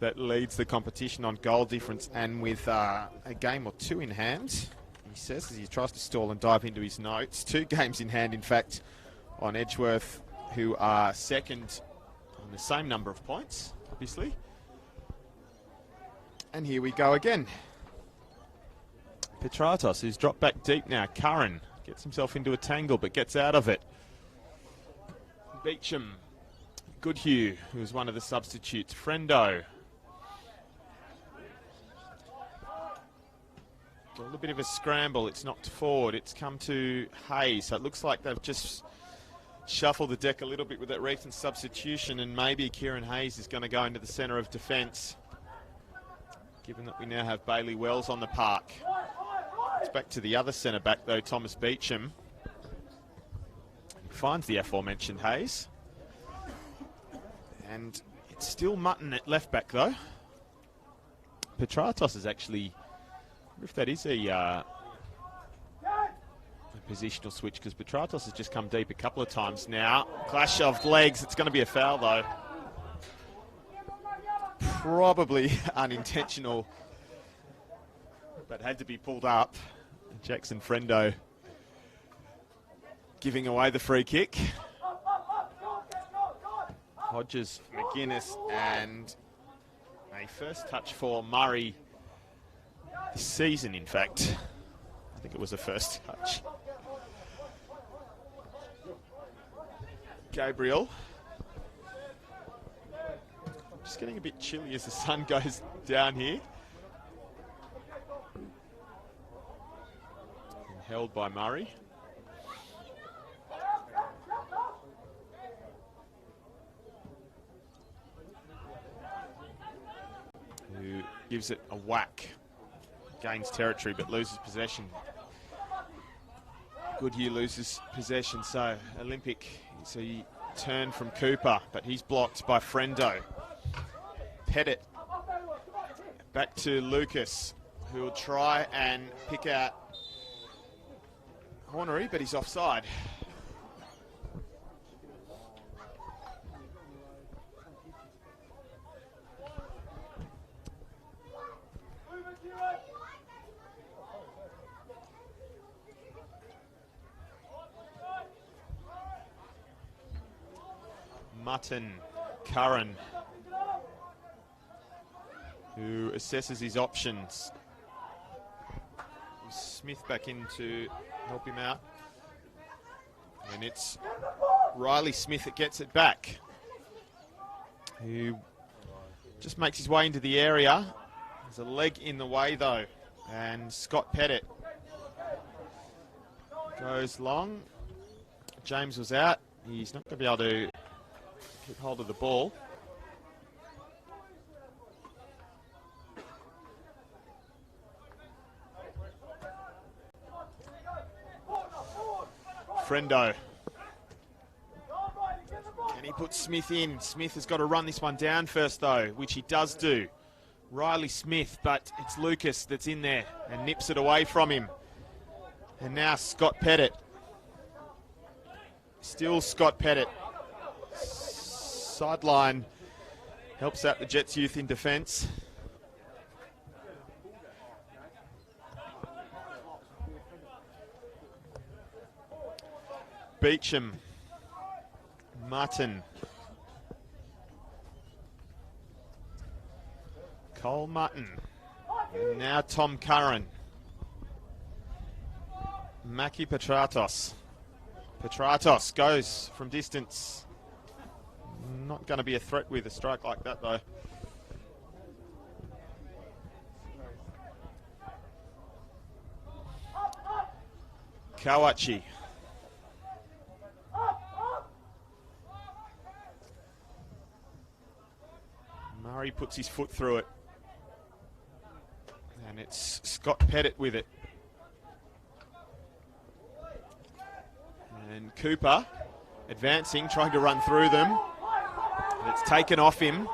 that leads the competition on goal difference and with a game or 2 in hand, he says, as he tries to stall and dive into his notes. 2 games in hand, in fact, on Edgeworth, who are second on the same number of points, obviously. And here we go again. Petratos, who's dropped back deep now. Curran gets himself into a tangle, but gets out of it. Beecham, Goodhue, who's one of the substitutes. Frendo. A little bit of a scramble. It's knocked forward. It's come to Hayes. So it looks like they've just shuffled the deck a little bit with that recent substitution, and maybe Kieran Hayes is going to go into the centre of defence, given that we now have Bailey Wells on the park. It's back to the other centre-back, though, Thomas Beecham. He finds the aforementioned Hayes. And it's still Mutton at left-back, though. Petratos is actually... I wonder if that is a positional switch, because Petratos has just come deep a couple of times now. Clash of legs. It's going to be a foul, though. Probably unintentional, but had to be pulled up. Jackson Frendo giving away the free kick. Hodges, McGuinness, and a first touch for Murray this season, in fact. I think it was a first touch. Gabriel. Just getting a bit chilly as the sun goes down here. And held by Murray. gives it a whack. Gains territory but loses possession. Goodhue loses possession, so Olympic, so he turned from Cooper, but he's blocked by Frendo. Pettit back to Lucas, who will try and pick out Hornery, but he's offside. Mutton, Curran, who assesses his options. Smith back in to help him out. And it's Riley Smith that gets it back, who just makes his way into the area. There's a leg in the way though, and Scott Pettit goes long. James was out. He's not going to be able to get hold of the ball. Frendo. Can he put Smith in? Smith has got to run this one down first though, which he does do. Riley Smith, but it's Lucas that's in there and nips it away from him. And now Scott Pettit. Still Scott Pettit. Sideline helps out the Jets youth in defence. Beecham, Mutton, Cole Mutton, and now Tom Curran, Maki Petratos. Petratos goes from distance. Not going to be a threat with a strike like that though. Kawachi. Murray puts his foot through it. And it's Scott Pettit with it. And Cooper advancing, trying to run through them. And it's taken off him.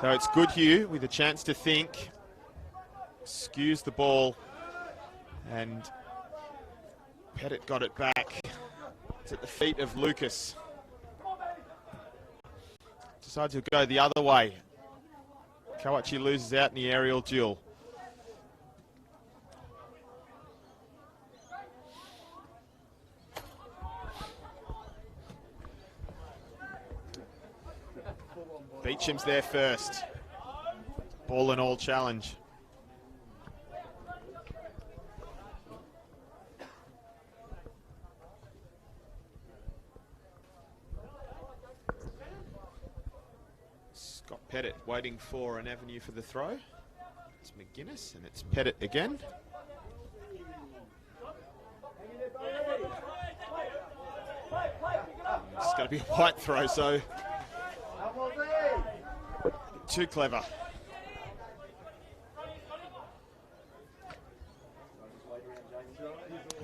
So it's Goodhue with a chance to think. Skews the ball. And Pettit got it back. It's at the feet of Lucas. Decides he'll go the other way. Kawachi loses out in the aerial duel. Beecham's there first. Ball and all challenge. Scott Pettit waiting for an avenue for the throw. It's McGuinness and it's Pettit again. It's going to be a white throw, so too clever.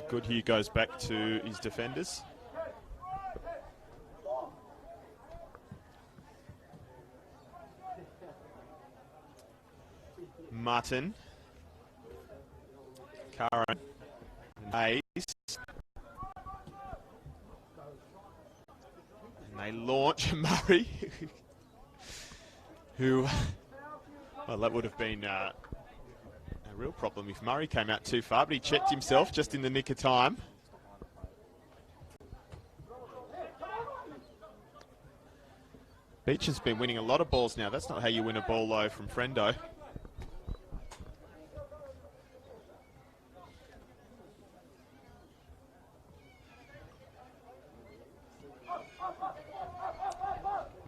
Goodhue goes back to his defenders. Martin, Curran, and Hayes. And they launch Murray, who, well, that would have been a real problem if Murray came out too far, but he checked himself just in the nick of time. Beecham's been winning a lot of balls now. That's not how you win a ball, though, from Frendo.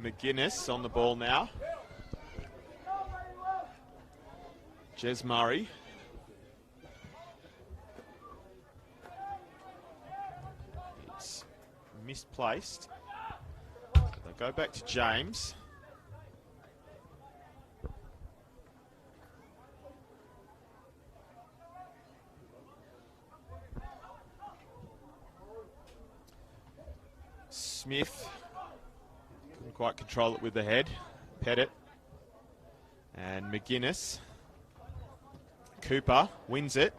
McGuinness on the ball now. Jez Murray. It's misplaced. They go back to James. Smith couldn't quite control it with the head. Pettit and McGuinness. Cooper wins it.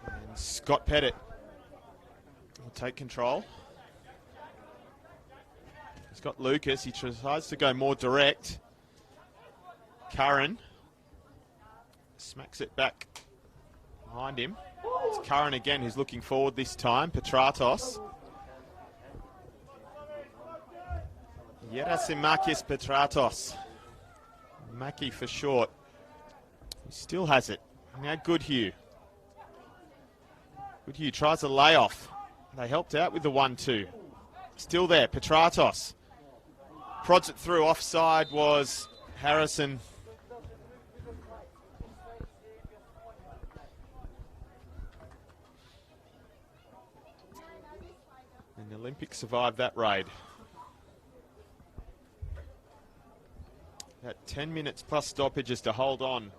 And Scott Pettit will take control. He's got Lucas. He tries to go more direct. Curran smacks it back behind him. It's Curran again who's looking forward this time. Petratos. Gerasimakis Petratos. Mackie for short. He still has it. Now Goodhue. Goodhue tries a layoff. They helped out with the 1-2. Still there, Petratos. Prods it through. Offside was Harrison. And the Olympics survived that raid. At 10 minutes plus stoppages to hold on.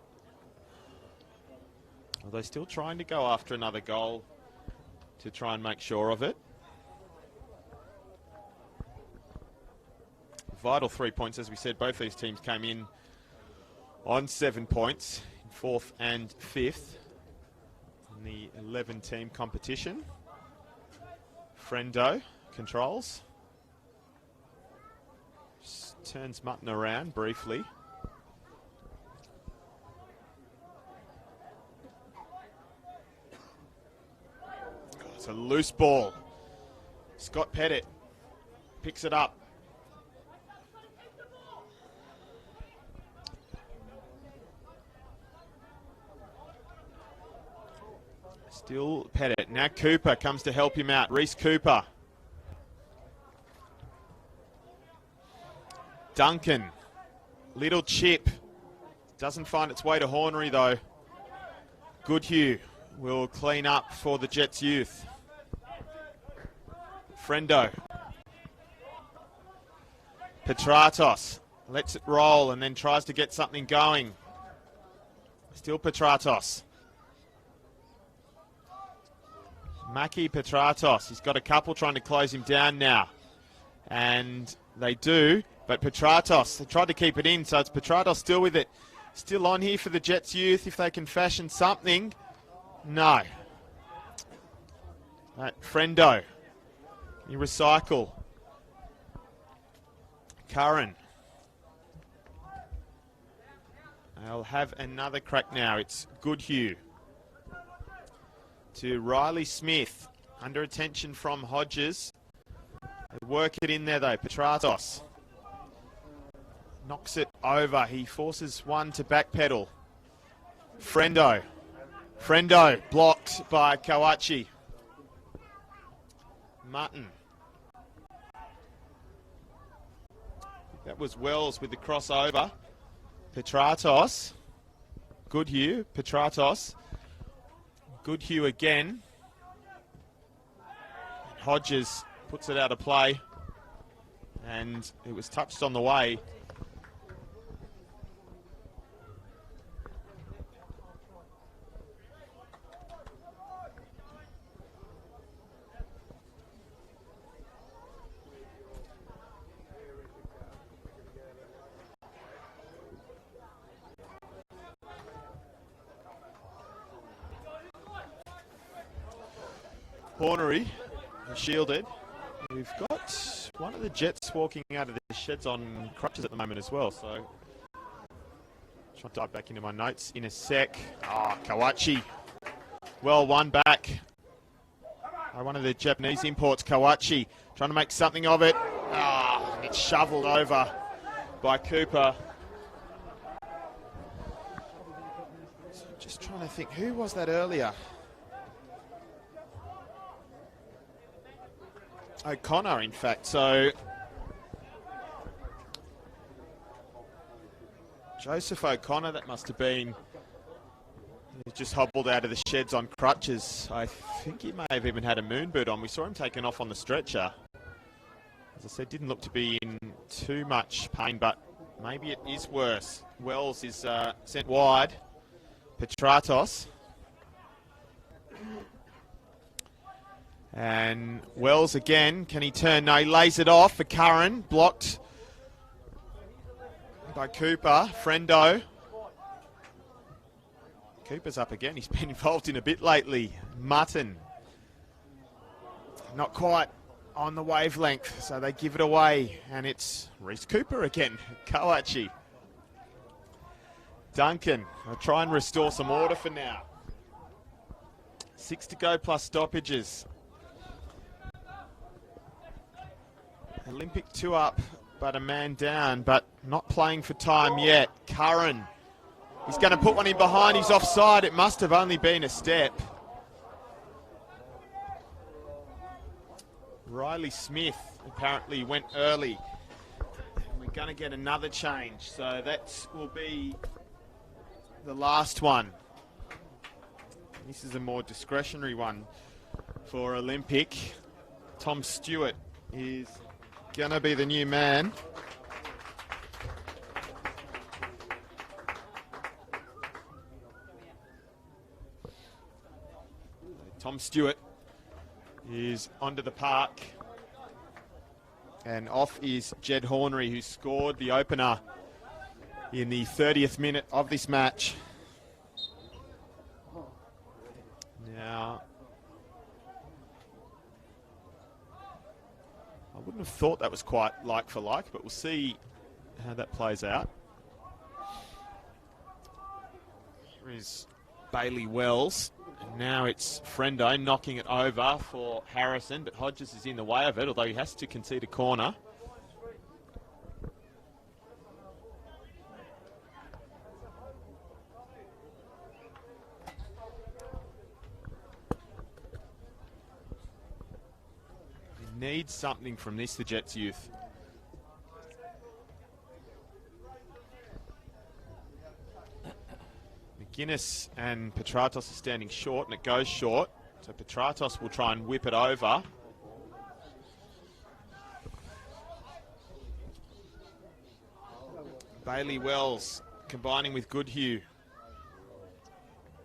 Are they still trying to go after another goal to try and make sure of it? Vital 3 points, as we said, both these teams came in on 7 points, in 4th and 5th in the 11-team competition. Frendo controls. Just turns Mutton around briefly. It's a loose ball. Scott Pettit picks it up. Still Pettit. Now Cooper comes to help him out. Reese Cooper. Duncan. Little chip. Doesn't find its way to Hornery though. Goodhue will clean up for the Jets youth. Frendo. Petratos lets it roll and then tries to get something going. Still Petratos. Mackie Petratos. He's got a couple trying to close him down now. And they do, but Petratos, they tried to keep it in, so it's Petratos still with it. Still on here for the Jets youth if they can fashion something. No. Frendo. You recycle. Curran. They'll have another crack now. It's Goodhue. To Riley Smith. Under attention from Hodges. They work it in there though. Petratos. Knocks it over. He forces one to backpedal. Frendo. Frendo blocked by Kawachi. Mutton. That was Wells with the crossover. Petratos. Goodhue. Petratos. Goodhue again. Hodges puts it out of play. And it was touched on the way. Hornery shielded. We've got one of the Jets walking out of the sheds on crutches at the moment as well, so try to dive back into my notes in a sec. Kawachi. Well, one back. One of the Japanese imports, Kawachi, trying to make something of it. It's shoveled over by Cooper. So just trying to think, who was that earlier? O'Connor, in fact. So Joseph O'Connor, that must have been. He just hobbled out of the sheds on crutches. I think he may have even had a moon boot on. We saw him taken off on the stretcher. As I said, didn't look to be in too much pain, but maybe it is worse. Wells is sent wide. Petratos. And Wells again. Can he turn? No, he lays it off for Curran. Blocked by Cooper. Friendo. Cooper's up again. He's been involved in a bit lately. Mutton. Not quite on the wavelength, so they give it away. And it's Reece Cooper again. Kawachi. Duncan. I'll try and restore some order for now. 6 to go plus stoppages. Olympic 2 up, but a man down, but not playing for time yet. Curran. He's going to put one in behind. He's offside. It must have only been a step. Riley Smith apparently went early. We're going to get another change, so that will be the last one. This is a more discretionary one for Olympic. Tom Stewart is going to be the new man. Tom Stewart is onto the park. And off is Jed Hornery, who scored the opener in the 30th minute of this match. Now, I wouldn't have thought that was quite like for like, but we'll see how that plays out. Here is Bailey Wells. And now it's Friendo knocking it over for Harrison, but Hodges is in the way of it, although he has to concede a corner. They need something from this, the Jets youth. Guinness and Petratos are standing short, and it goes short. So Petratos will try and whip it over. Bailey Wells combining with Goodhue.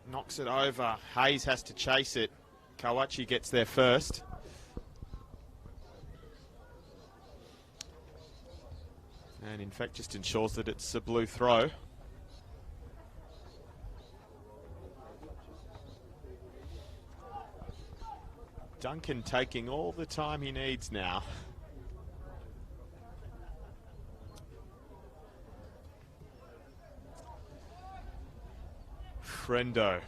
Knocks it over. Hayes has to chase it. Kawachi gets there first. And in fact just ensures that it's a blue throw. Duncan taking all the time he needs now. Friendo.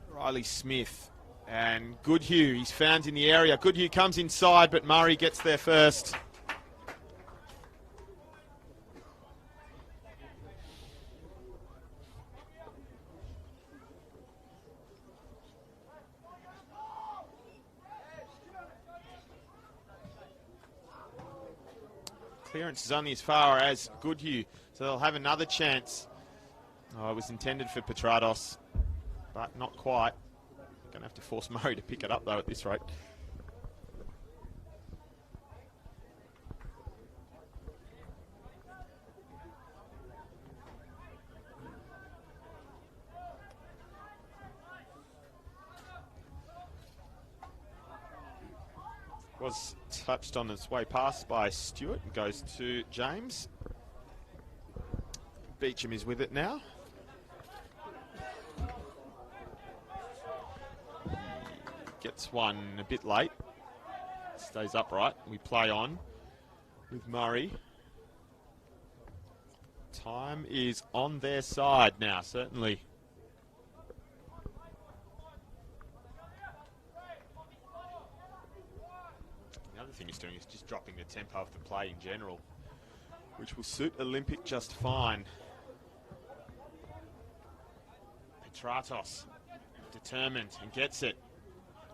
Riley Smith. And Goodhue, he's found in the area. Goodhue comes inside, but Murray gets there first. Clearance is only as far as Goodhue, so they'll have another chance. Oh, it was intended for Petratos, but not quite. Going to have to force Murray to pick it up, though, at this rate. Was touched on its way past by Stewart. It goes to James. Beecham is with it now. Gets one a bit late. Stays upright. We play on with Murray. Time is on their side now, certainly. Thing he's doing is just dropping the tempo of the play in general, which will suit Olympic just fine. Petratos, determined, and gets it.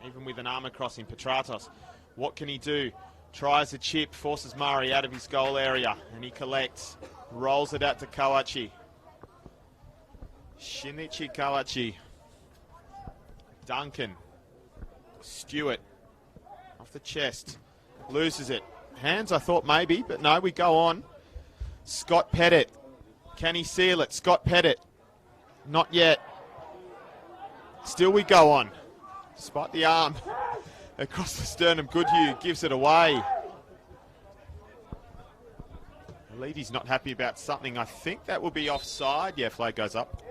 Even with an armour crossing, Petratos, what can he do? Tries a chip, forces Murray out of his goal area, and he collects. Rolls it out to Kawachi. Shinichi Kawachi. Duncan. Stewart. Off the chest. Loses it. Hands, I thought maybe, but no, we go on. Scott Pettit. Can he seal it? Scott Pettit. Not yet. Still we go on. Despite the arm across the sternum, Goodhue gives it away. Leady's not happy about something. I think that will be offside. Yeah, flag goes up.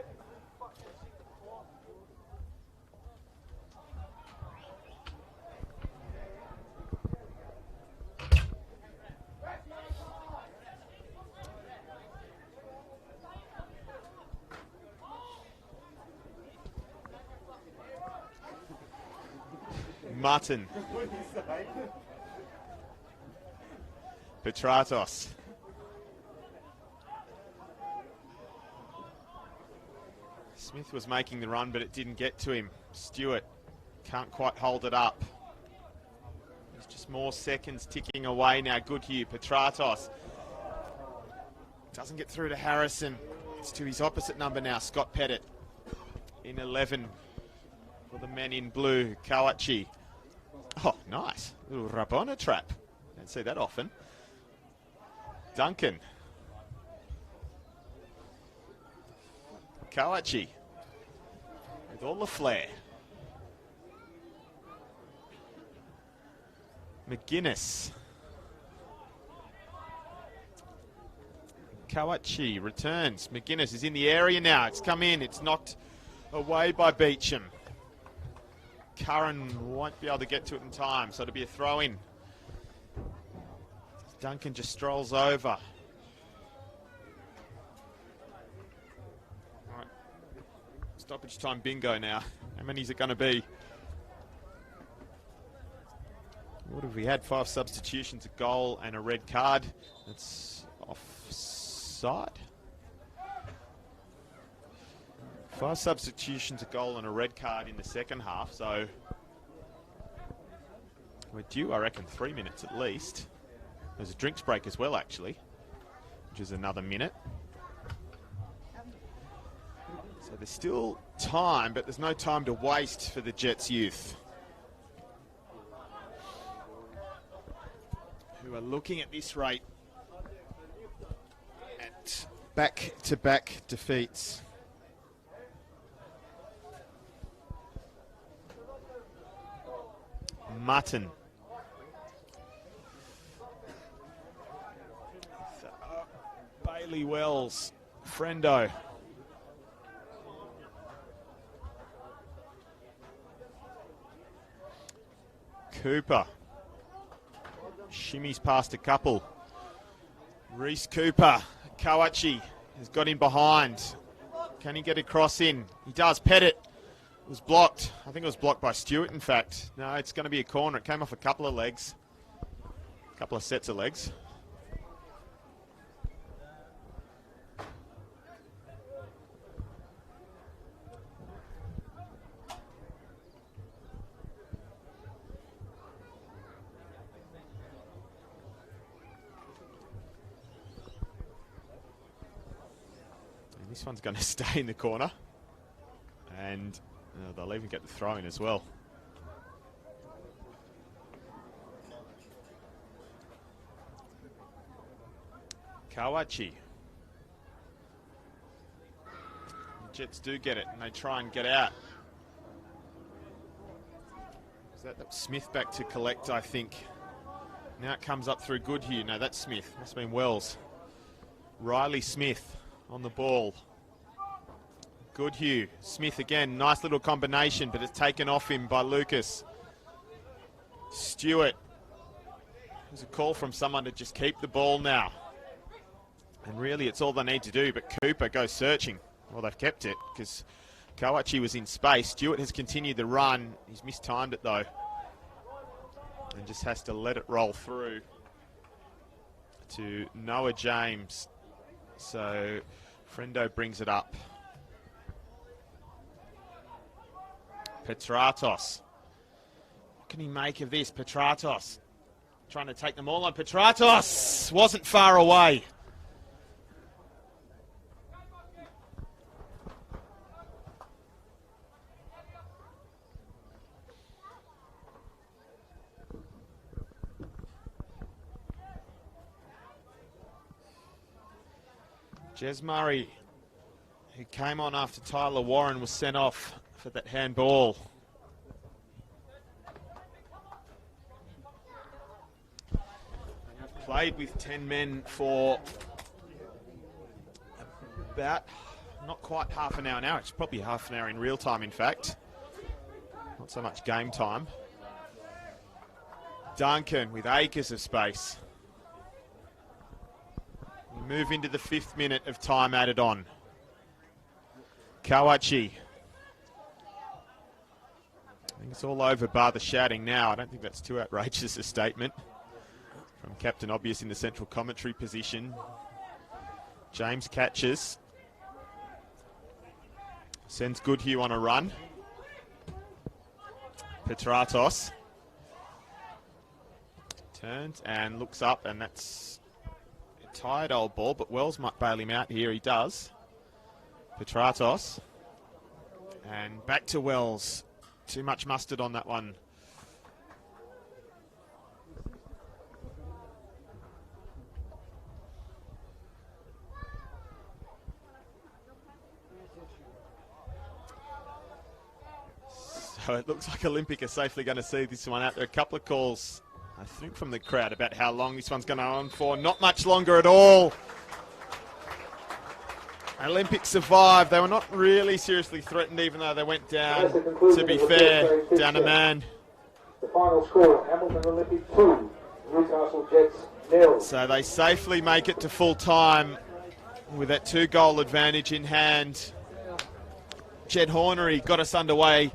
Mutton. Petratos. Smith was making the run, but it didn't get to him. Stewart can't quite hold it up. There's just more seconds ticking away now. Goodhue, Petratos. Doesn't get through to Harrison. It's to his opposite number now, Scott Pettit. In 11 for the men in blue, Kawachi. Oh, nice. Little Rabona trap. Don't see that often. Duncan. Kawachi. With all the flair. McGuinness. Kawachi returns. McGuinness is in the area now. It's come in. It's knocked away by Beecham. Curran won't be able to get to it in time, so it'll be a throw-in. Duncan just strolls over. All right. Stoppage time bingo now. How many is it going to be? What have we had? 5 substitutions, a goal and a red card. That's offside. 5 substitutions, a goal and a red card in the second half, so we're due, I reckon, 3 minutes at least. There's a drinks break as well, actually, which is another minute. So there's still time, but there's no time to waste for the Jets youth, who are looking at this rate at back-to-back defeats. Mutton. Bailey Wells. Friendo. Cooper. Shimmies past a couple. Reese Cooper. Kawachi has got in behind. Can he get a cross in? He does. Pettit. It was blocked. I think it was blocked by Stewart, in fact. No, it's going to be a corner. It came off a couple of legs. A couple of sets of legs. And this one's going to stay in the corner. And they'll even get the throw in as well. Kawachi. The Jets do get it, and they try and get out. Is that Smith back to collect, I think. Now it comes up through Goodhue. No, that's Smith. Must have been Wells. Riley Smith on the ball. Goodhue. Smith again. Nice little combination, but it's taken off him by Lucas. Stewart. There's a call from someone to just keep the ball now. And really, it's all they need to do, but Cooper goes searching. Well, they've kept it because Kawachi was in space. Stewart has continued the run. He's mistimed it, though. And just has to let it roll through to Noah James. So, Friendo brings it up. Petratos. What can he make of this? Petratos trying to take them all on. Petratos wasn't far away. Jez Murray, who came on after Tyler Warren was sent off for that handball. played with 10 men for about not quite half an hour now. It's probably half an hour in real time, in fact. Not so much game time. Duncan with acres of space. We move into the 5th minute of time added on. Kawachi. I think it's all over bar the shouting now. I don't think that's too outrageous a statement from Captain Obvious in the central commentary position. James catches. Sends Goodhue on a run. Petratos turns and looks up, and that's a tired old ball, but Wells might bail him out here. He does. Petratos. And back to Wells. Too much mustard on that one. So it looks like Olympic are safely going to see this one out. There are a couple of calls, I think, from the crowd about how long this one's going to go on for. Not much longer at all. Olympic survived. They were not really seriously threatened, even though they went down, to be fair, down a man. The final score, Hamilton Olympic 2, Newcastle Jets 0. So they safely make it to full time with that 2-goal advantage in hand. Jed Hornery got us underway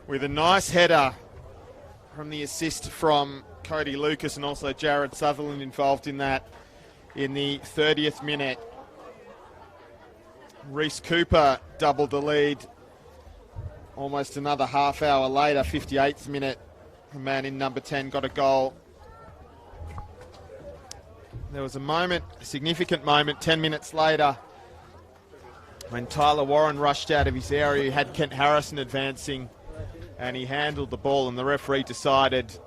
with a nice header from the assist from Cody Lucas, and also Jared Sutherland involved in that in the 30th minute. Reece Cooper doubled the lead almost another half hour later, 58th minute. The man in number 10 got a goal. There was a moment, a significant moment, 10 minutes later, when Tyler Warren rushed out of his area. He had Kent Harrison advancing, and he handled the ball, and the referee decided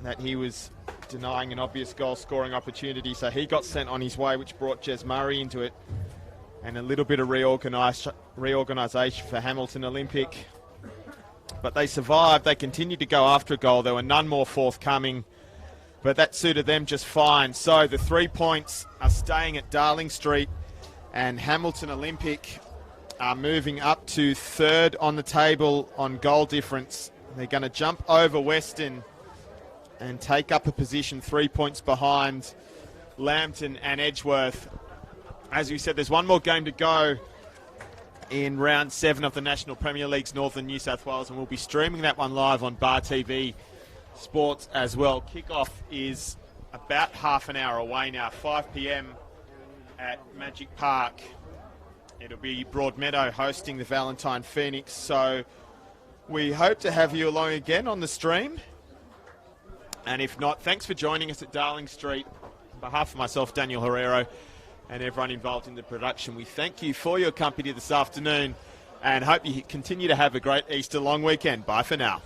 that he was denying an obvious goal-scoring opportunity, so he got sent on his way, which brought Jez Murray into it, and a little bit of reorganisation for Hamilton Olympic. But they survived. They continued to go after a goal. There were none more forthcoming, but that suited them just fine. So the 3 points are staying at Darling Street, and Hamilton Olympic are moving up to 3rd on the table on goal difference. They're going to jump over Western and take up a position 3 points behind Lambton and Edgeworth. As we said, there's one more game to go in round 7 of the National Premier League's Northern New South Wales, and we'll be streaming that one live on Bar TV Sports as well. Kickoff is about half an hour away now, 5 p.m. at Magic Park. It'll be Broadmeadow hosting the Valentine Phoenix, so we hope to have you along again on the stream. And if not, thanks for joining us at Darling Street. On behalf of myself, Daniel Herrero, and everyone involved in the production, we thank you for your company this afternoon and hope you continue to have a great Easter long weekend. Bye for now.